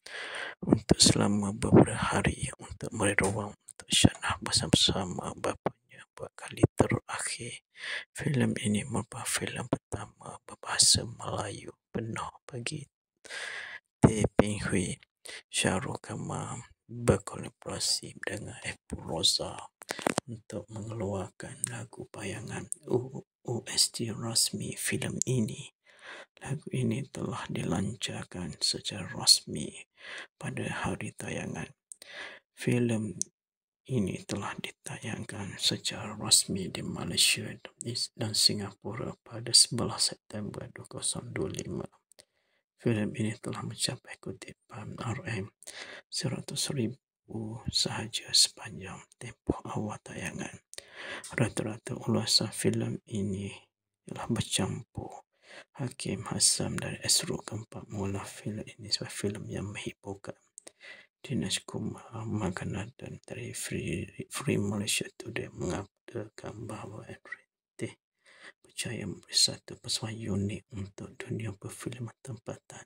untuk selama beberapa hari untuk memberi ruang untuk Sanah bersama-sama bapanya buat kali terakhir. Filem ini merupakan filem pertama berbahasa Melayu penuh bagi Tay Ping Hui. Syahrul Kamal berkolaborasi dengan Apple Rosa untuk mengeluarkan lagu bayangan OST rasmi filem ini. Lagu ini telah dilancarkan secara rasmi pada hari tayangan. Filem ini telah ditayangkan secara rasmi di Malaysia dan Singapura pada 11 September 2025. Filem ini telah mencapai kutipan RM100,000 sahaja sepanjang tempoh awal tayangan. Rata-rata ulasan filem ini telah bercampur. Hakim Hassam dari Astro Keempat mengolah filem ini sebagai filem yang menghiburkan. Dinesh Kumar Maganadan dari Free Malaysia Today mengatakan bahawa Andriente percaya memberi satu persoalan unik untuk dunia perfilman tempatan.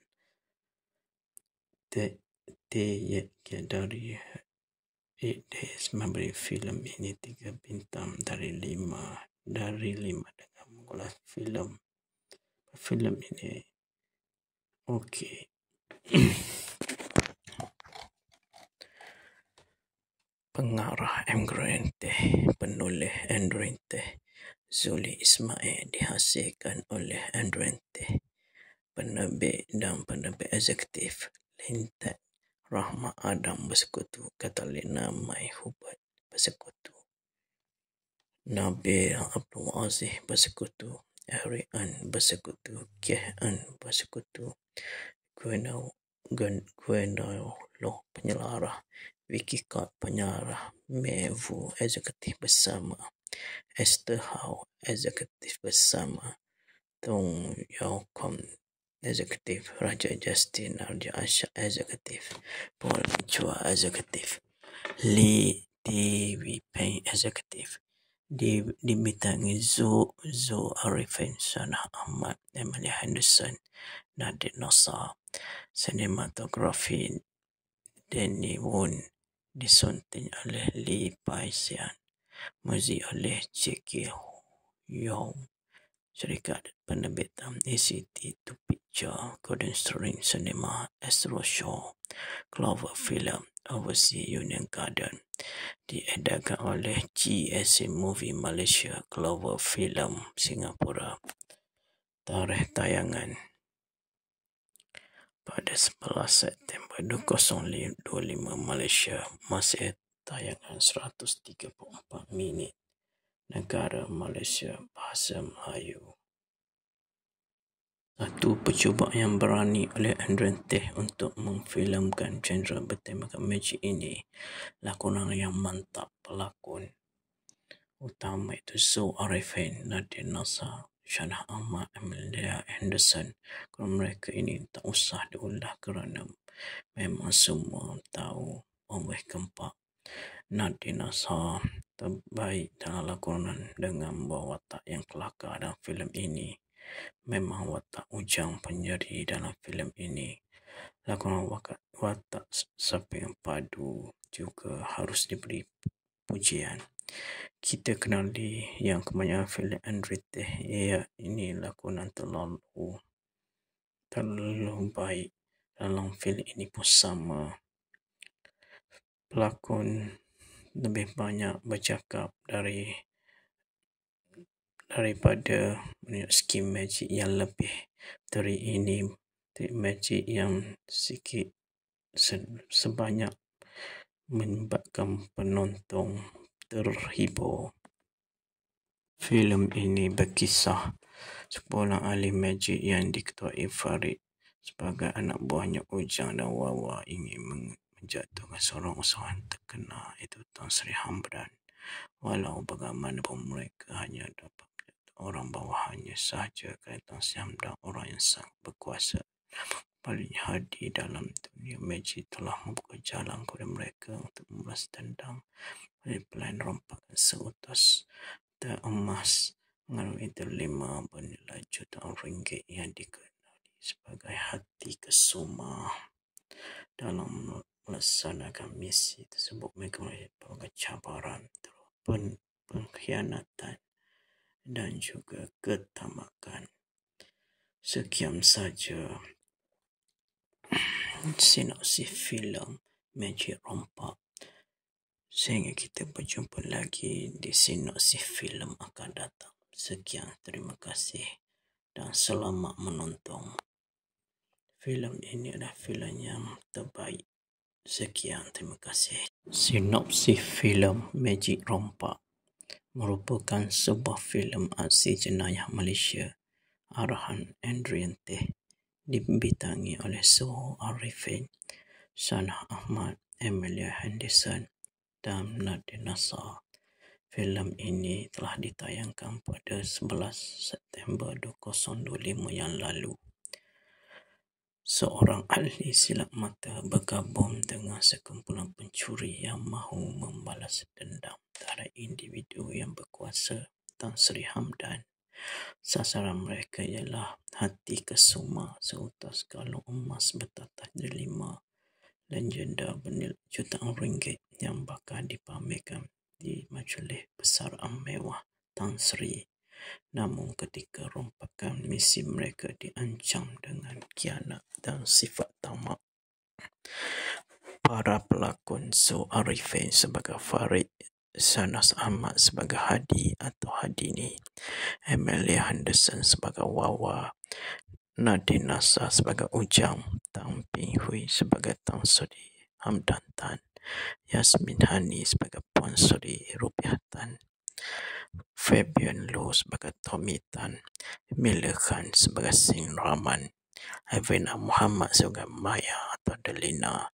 T.Y. dari 8 Days memberi filem ini 3 bintang dari 5 dengan mengolah filem ini okey. Pengarah Andriente, penulis Andriente, Zuli Ismail, dihasilkan oleh Andriente, penerbit dan penerbit eksekutif Lintat, Rahmat Adam bersekutu, Catalina Mai Hubert bersekutu, Nabil Abdul Aziz bersekutu, Eric An bersekutu, Kieh An bersekutu, Gwendolyn penyelarah, Vicky Kat penyelarah, Mevu eksekutif bersama, Esther Howe eksekutif bersama, Tung Yau Kom eksekutif, Raja Justin Raja Asyad eksekutif, Paul Chua eksekutif, Lee T.V. Peng eksekutif, dibintangi Zo Arifin, Sanah Ahmad, Emily Henderson, Nadir Nasser. Sinematografi Danny Woon, disunting oleh Lee Pai Sian, muzik oleh Jackie Yong. Syarikat penerbitan ACT2 Picture, Golden String Cinema, Astro Show, Clover Film, Overseas Union Garden. Diedarkan oleh GSC Movie Malaysia, Clover Film Singapura. Tarikh tayangan pada 11 September 2025 Malaysia. Masa tayangan 134 minit. Negara Malaysia, bahasa Melayu. Satu percubaan yang berani oleh Adrian Teh untuk memfilmkan genre bertemakan magic ini. Lakonan yang mantap, pelakon utama itu Zo Arifin, Nadir Nasser, Sanah Ahmad, Amelia Henderson. Kalau mereka ini tak usah diulah kerana memang semua tahu oleh Gempak. Nadir Nasser terbaik dalam lakonan dengan membawa watak yang kelakar dalam filem ini. Memang watak Ujang penyeri dalam filem ini. Lakonan watak Saping Padu juga harus diberi pujian. Kita kenali yang kebanyakan filem Andre Teh, ini lakonan terlalu baik. Dalam filem ini pun sama. Pelakon lebih banyak bercakap daripada skim magic yang lebih. Dari ini trik magic yang sikit sebanyak menyebabkan penonton terhibur. Filem ini berkisah seorang ahli magic yang diketuai Farid sebagai anak buahnya Ujang dan Wawa ingin menjatuhkan seorang usahawan terkenal iaitu Tan Sri Hamdan. Walau bagaimanapun mereka hanya dapat orang bawahannya sahaja kerana Tan Sri Hamdan orang yang sangat berkuasa. Paling hadir dalam dunia magic telah membuka jalan kepada mereka untuk membalas dendam oleh pelayan rompakan seutas dan emas mengalami delima bernilai jutaan ringgit yang dikenali sebagai hati kesuma. Dalam melaksanakan misi tersebut, mereka melalui cabaran, pengkhianatan dan juga ketamakan. Sekian saja sinopsis filem Magic Rompak. Sehingga kita berjumpa lagi di sinopsis filem akan datang. Sekian, terima kasih dan selamat menonton. Filem ini adalah filem yang terbaik. Sekian, terima kasih. Sinopsis filem Magic Rompak merupakan sebuah filem aksi jenayah Malaysia arahan Adrian Teh, dibintangi oleh Zo Arifin, Sanah Ahmad, Amelia Henderson dan Nadir Nasser. Filem ini telah ditayangkan pada 11 September 2025 yang lalu. Seorang ahli silap mata bergabung dengan sekumpulan pencuri yang mahu membalas dendam terhadap individu yang berkuasa, Tan Sri Hamdan. Sasaran mereka ialah hati kesuma seutas kalung emas bertatah delima legenda bernilai jutaan ringgit yang bakal dipamerkan di majlis besar mewah Tan Sri. Namun ketika rompakan misi mereka diancam dengan khianat dan sifat tamak. Para pelakon Zo Arifin sebagai Farid, Sanah Ahmad sebagai Hadi atau Hadini, Amelia Henderson sebagai Wawa, Nadir Nasser sebagai Ujang, Tang Ping Hui sebagai Tan Sri Hamdan Tan, Yasmin Hani sebagai Puan Sri Rupiah Tan, Fabian Loh sebagai Tommy Tan, Mila Khan sebagai Sing Rahman, Avena Muhammad sebagai Maya atau Delina,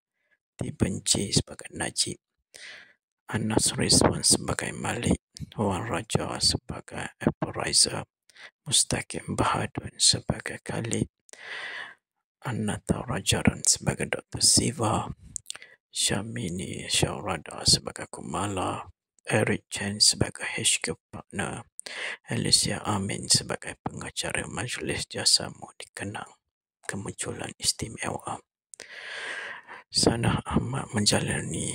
Dibenci sebagai Najib, Anas Rizwan sebagai Malik, Wan Raja sebagai Appraiser, Mustaqim Bahadur sebagai Khalid, Anata Rajaran sebagai Dr. Siva, Syamini Syahrada sebagai Kumala, Eric Chen sebagai HQ partner, Alicia Amin sebagai pengacara Majlis Jasamu dikenang kemunculan istimewa. Sanah Ahmad menjalani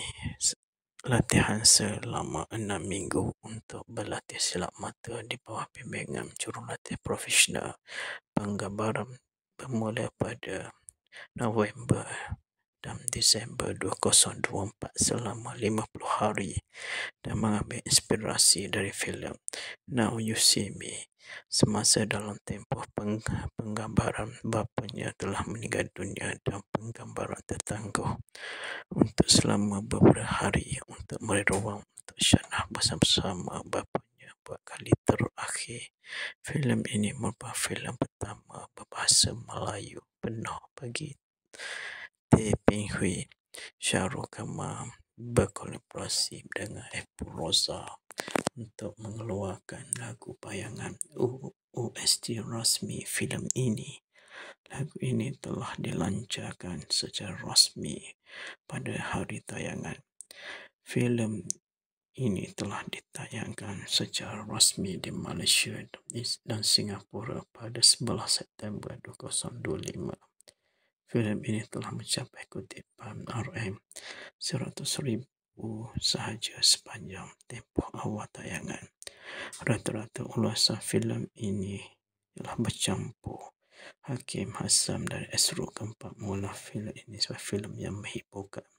latihan selama 6 minggu untuk berlatih silap mata di bawah bimbingan jurulatih profesional penggambaran bermula pada November dan Disember 2024 selama 50 hari dan mengambil inspirasi dari filem Now You See Me. Semasa dalam tempoh penggambaran, bapanya telah meninggal dunia dan penggambaran tertangguh untuk selama beberapa hari untuk memberi ruang untuk Sanah bersama-sama bapanya buat kali terakhir. Filem ini merupakan filem pertama berbahasa Melayu penuh bagi Tay Ping Hui. Syahrul Kamal berkolaborasi dengan Apple Rosa untuk mengeluarkan lagu bayangan OST rasmi filem ini. Lagu ini telah dilancarkan secara rasmi pada hari tayangan. Filem ini telah ditayangkan secara rasmi di Malaysia dan Singapura pada 11 September 2025. Filem ini telah mencapai kutipan RM100,000 sahaja sepanjang tempoh awal tayangan. Rata-rata ulasan filem ini telah bercampur Hakim Hassam dan Esrul Kempak mengolah filem ini sebagai filem yang menghiburkan.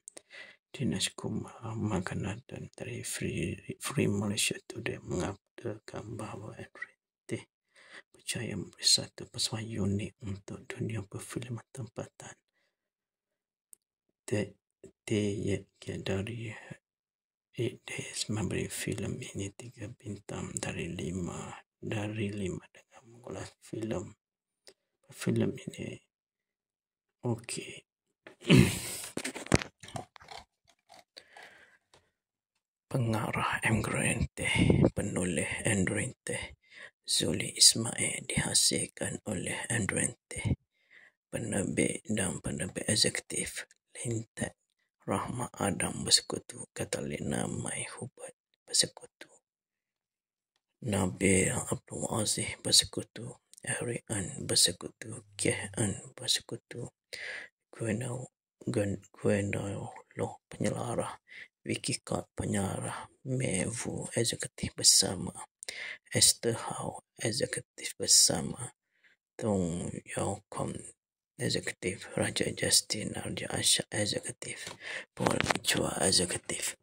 Dinesh Kumar Maganadan dari Free Malaysia Today mengatakan bahawa Enrique percaya memberi satu persembahan unik untuk dunia perfilman tempatan. Dari 8 Days memberi filem ini 3 bintang dari 5 dengan mengolah filem ini okey. Pengarah Enrique, penulis Enrique, Zuli Ismail dihasilkan oleh Enrique, penerbit dan penerbit eksekutif Lintat Rahmat Adam bersekutu Catalina Mai Hubert bersekutu Nabil Abdul Aziz bersekutu Eric An bersekutu Kieh An bersekutu Gwenalo penyelarah, Vicky Card penyarah, Mevu eksekutif bersama, Esther Howe eksekutif bersama, Tung Yau Kom eksekutif, Raja Justin Arja Asha eksekutif, Paul Chua eksekutif,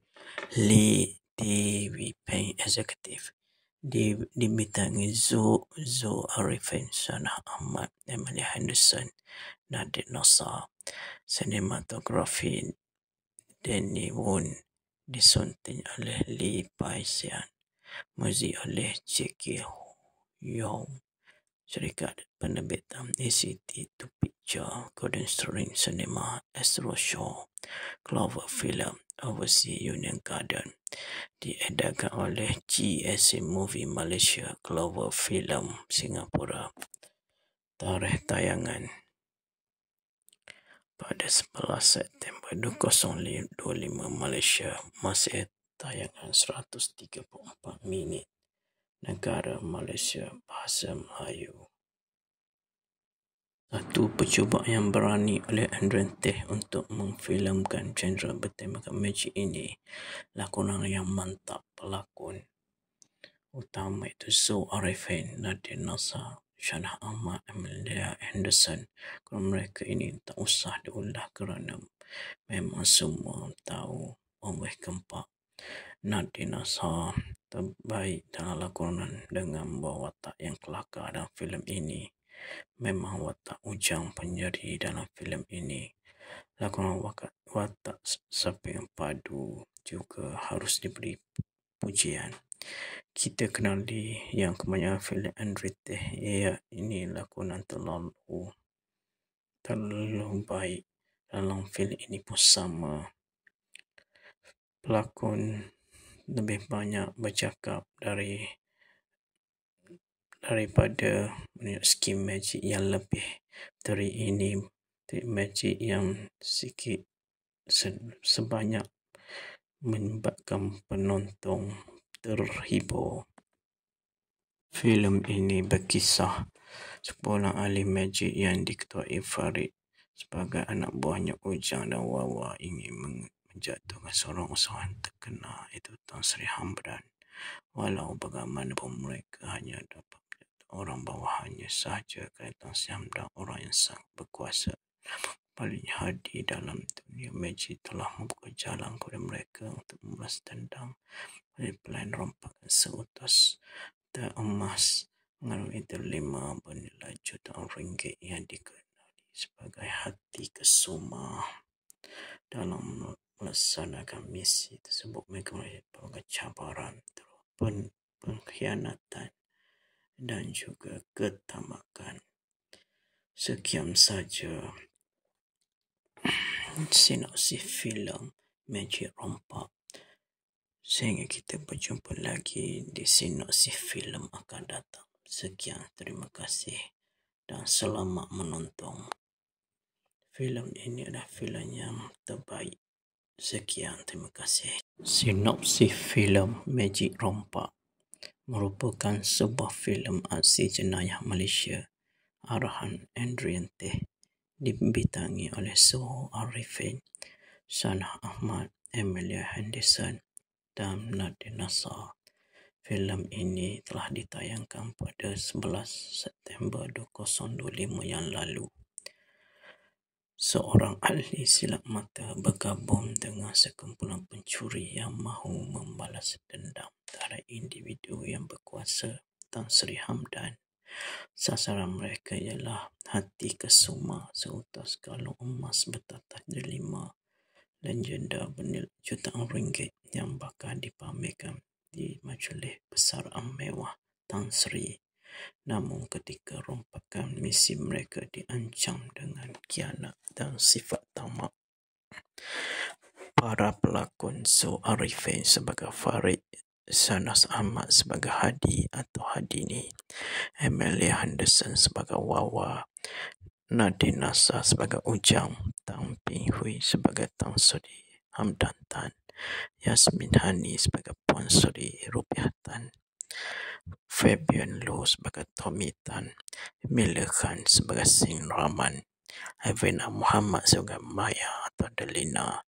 Lee Dewi Peng eksekutif, dibintangi Zo Arifin, Sanah Ahmad, Emily Henderson, Nadir Nasar. Sinematografi Danny Woon disunting oleh Lee Pai Sian, muzik oleh Jackie Yong, syarikat penerbitan ACT to Picture, Golden String Cinema, Astro Show, Clover Film, Overseas Union Garden, diedarkan oleh GSC Movie Malaysia, Clover Film Singapura. Tarikh tayangan pada 11 September 2025 Malaysia, masih tayangan 134 minit. Negara Malaysia, bahasa Melayu. Satu percubaan yang berani oleh Enrique untuk memfilmkan genre bertemakan magic ini. Lakonan yang mantap, pelakon utama itu Zo Arifin, Nadir Nasar, Sanah Ahmad, Amelia Henderson. Kalau mereka ini tak usah diulah kerana memang semua tahu Omeh Kempak. Nadir Nasar terbaik dalam lakonan dengan membawa watak yang kelakar dalam filem ini. Memang watak Ujang penyeri dalam filem ini. Lakonan watak Saping Padu juga harus diberi pujian. Kita kenali yang kebanyakan filem Enrique, ini lakonan terlalu baik. Dalam filem ini pun sama. Pelakon lebih banyak bercakap daripada skim magic yang lebih. Dari ini magic yang sikit sebanyak menyebabkan penonton terhibur. Filem ini berkisah seorang ahli magic yang diketuai Farid sebagai anak buahnya Ujang dan Wawa ingin menjatuhkan seorang usahawan terkenal iaitu Tan Sri Hamdan. Walau bagaimanapun mereka hanya dapat menjatuhkan orang bawahannya sahaja kerana Tan Sri Hamdan orang yang sangat berkuasa paling hadir dalam dunia magic telah membuka jalan kepada mereka untuk membalas dendam pada pelayan rompakan seutas dan emas melalui delima bernilai jutaan ringgit yang dikenali sebagai hati kesuma. Dalam melaksanakan misi tersebut, mereka melalui cabaran, pengkhianatan dan juga ketamakan. Sekian saja sinopsis filem Magic Rompak. Sehingga kita berjumpa lagi di sinopsis filem akan datang. Sekian, terima kasih dan selamat menonton. Filem ini adalah filem yang terbaik. Sekian, terima kasih. Sinopsis filem Magic Rompak merupakan sebuah filem aksi jenayah Malaysia arahan Adrian Teh, dibintangi oleh Suho Arifin, Sanah Ahmad, Amelia Henderson dan Nadine Nasser. Filem ini telah ditayangkan pada 11 September 2025 yang lalu. Seorang ahli silap mata bergabung dengan sekumpulan pencuri yang mahu membalas dendam terhadap individu yang berkuasa, Tan Sri Hamdan. Sasaran mereka ialah hati kesuma seutas galon emas bertatah delima legenda bernilai jutaan ringgit yang bakal dipamerkan di majlis persaraan mewah Tan Sri. Namun ketika rompakan misi mereka diancam dengan khianat dan sifat tamak. Para pelakon Su Arifin sebagai Farid, Sanas Ahmad sebagai Hadi atau Hadini, Amelia Henderson sebagai Wawa, Nadine Nasser sebagai Ujang, Tang Ping Hui sebagai Tan Sri Hamdan Tan, Yasmin Hani sebagai Puan Sri Rupiah Tan, Fabian Loh sebagai Tommy Tan, Miller Khan sebagai Singh Rahman, Havina Muhammad sebagai Maya atau Delina,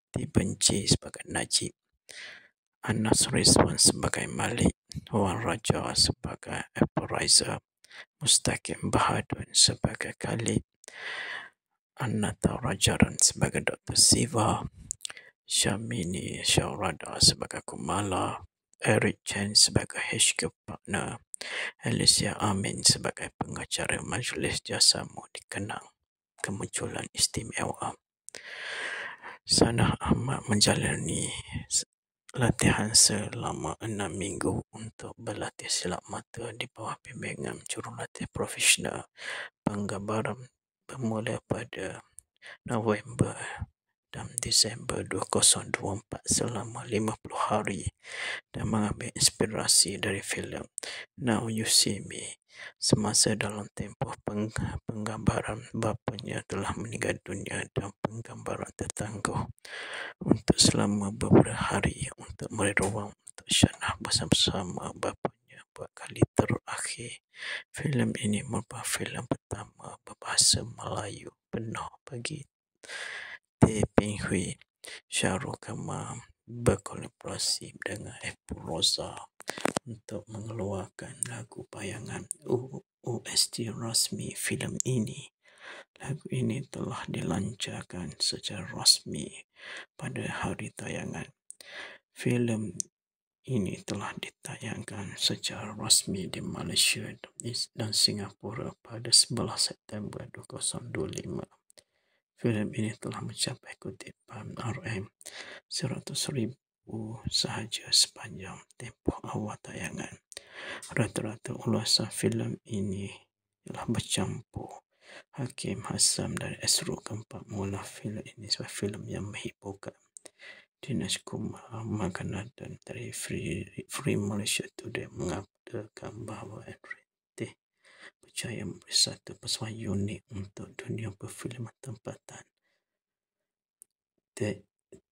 Dibenci sebagai Najib, Anas Rizwan sebagai Malik, Wan Raja sebagai Apparizer, Mustaqim Bahadur sebagai Khalid, Anata Rajaran sebagai Dr. Siva, Syamini Syahrada sebagai Kumala, Eric Chen sebagai HQ Partner, Alicia Amin sebagai pengacara Majlis Jasamu dikenang kemunculan istimewa. Sanah Ahmad menjalani latihan selama 6 minggu untuk berlatih silap mata di bawah bimbingan jurulatih profesional. Penggambaran bermula pada November dan Disember 2024 selama 50 hari dan mengambil inspirasi dari filem Now You See Me. Semasa dalam tempoh penggambaran, bapanya telah meninggal dunia dan penggambaran tertangguh untuk selama beberapa hari untuk memberi ruang untuk Sanah bersama-sama bapanya buat kali terakhir. Filem ini merupakan filem pertama berbahasa Melayu penuh bagi Teh Ping Hui. Syahrul Kamal berkolaborasi dengan Apple Rosa untuk mengeluarkan lagu bayangan OST rasmi filem ini. Lagu ini telah dilancarkan secara rasmi pada hari tayangan. Filem ini telah ditayangkan secara rasmi di Malaysia dan Singapura pada 11 September 2025. Filem ini telah mencapai kutipan RM100,000 sahaja sepanjang tempoh awal tayangan. Rata-rata ulasan filem ini telah bercampur. Hakim Hassan dari Astro Keempat mengolah filem ini sebagai filem yang menghiburkan. Dinesh Kumar Maganadan dari Free Malaysia Today mengatakan bahawa Adrian percaya memberi satu persembahan unik untuk dunia perfilman tempatan.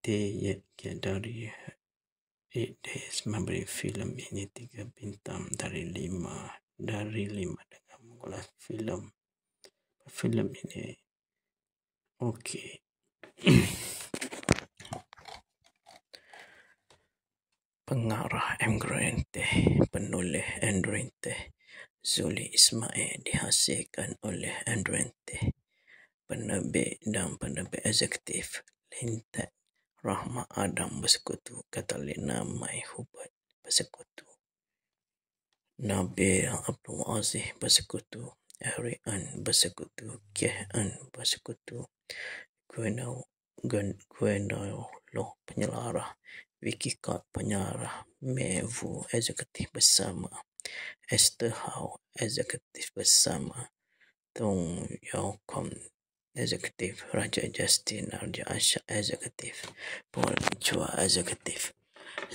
dari 8 Days memberi filem ini 3 bintang dari 5 dengan mengulas filem ini okey. Pengarah M. Grante, penulis Andrente, Zuli Ismail, dihasilkan oleh Andrente, penerbit dan penerbit eksekutif Lintat Rahmat Adam bersekutu, Catalina Mai Hubert bersekutu, Nabil Abdul Aziz bersekutu, Eric An bersekutu, Keith An bersekutu, Gwendolyn penyelarah, Vicky Cott pengarah, Mevu eksekutif bersama, Esther Howe eksekutif bersama, Tung Yau Kom eksekutif, Raja Justin Raja Asyad eksekutif, Paul Chua eksekutif,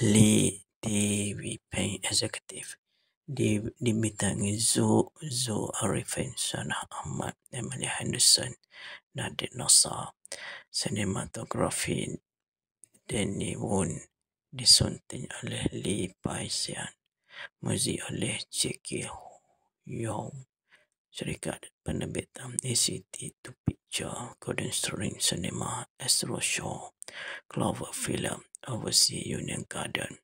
Lee T.V. Peng eksekutif, dibintangi Zo Arifin, Sanah Ahmad, Emily Henderson, Nadir Nasar. Sinematografi Danny Woon, disunting oleh Lee Pai Sian, muzik oleh Jackie Yong, syarikat penerbitan ACT2 Picture, Golden String Cinema, Astro Show, Clover Film, Overseas Union Garden,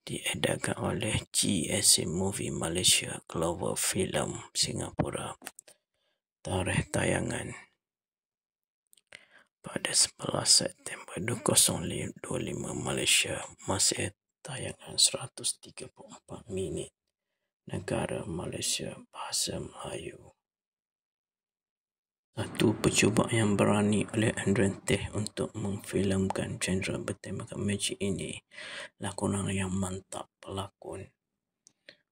diedarkan oleh GSC Movie Malaysia, Clover Film Singapura. Tarikh tayangan pada 11 September 2025 Malaysia, masa tayangan 134 minit. Negara Malaysia, bahasa Melayu. Satu percubaan yang berani oleh Andrente untuk memfilmkan genre bertemakan magic ini. Lakonan yang mantap, pelakon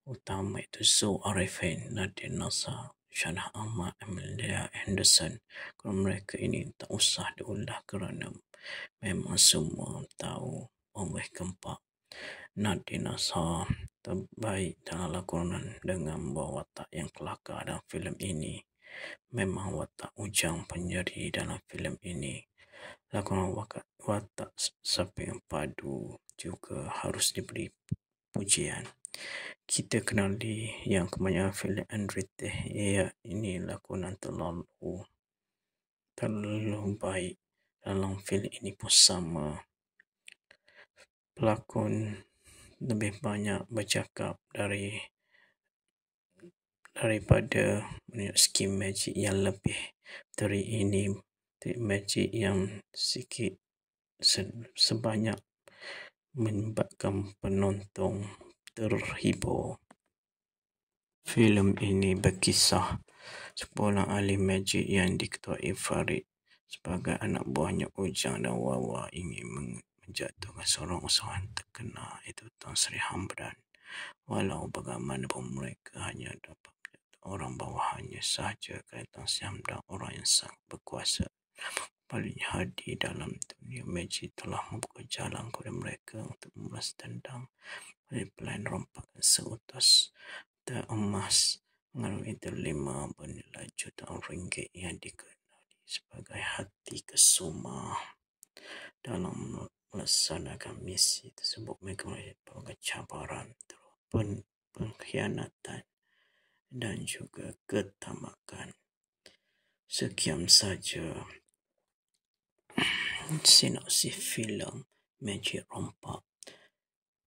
utama itu Zo Arifin, Nadir Nasar, Sanah Ahmad, Amelia Henderson. Kalau mereka ini tak usah diulah kerana memang semua tahu oleh Kempak. Nadir Nasar terbaik dalam lakonan dengan membawa watak yang kelakar dalam filem ini. Memang watak Ujang penyeri dalam filem ini. Lakonan watak Saping Padu juga harus diberi pujian. Kita kenali yang kebanyakan filem Andrete, ini lakonan terlalu baik. Dalam filem ini pun sama. Pelakon lebih banyak bercakap daripada skim magic yang lebih. Dari ini magic yang sikit sebanyak menyebabkan penonton terhibur. Filem ini berkisah seorang ahli magic yang diketuai Farid sebagai anak buahnya Ujang dan Wawa ingin menjatuhkan seorang usahawan terkenal iaitu Tan Sri Hamdan. Walau bagaimanapun mereka hanya dapat orang bawahannya sahaja kerana Tan Sri Hamdan orang yang sangat berkuasa. Paling hadir dalam dunia magic telah membuka jalan kepada mereka untuk membalas dendam pada pelayan rompakan seutas emas melalui delima bernilai jutaan ringgit yang dikenali sebagai hati kesuma. Dalam melaksanakan misi tersebut, mereka melalui cabaran, pengkhianatan dan juga ketamakan. Sekian saja sinopsis filem Magic Rompak.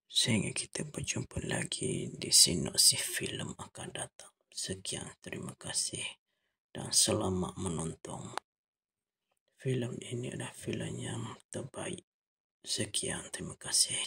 Sehingga kita berjumpa lagi di sinopsis filem akan datang. Sekian, terima kasih dan selamat menonton. Filem ini adalah filem yang terbaik. Sekian, terima kasih.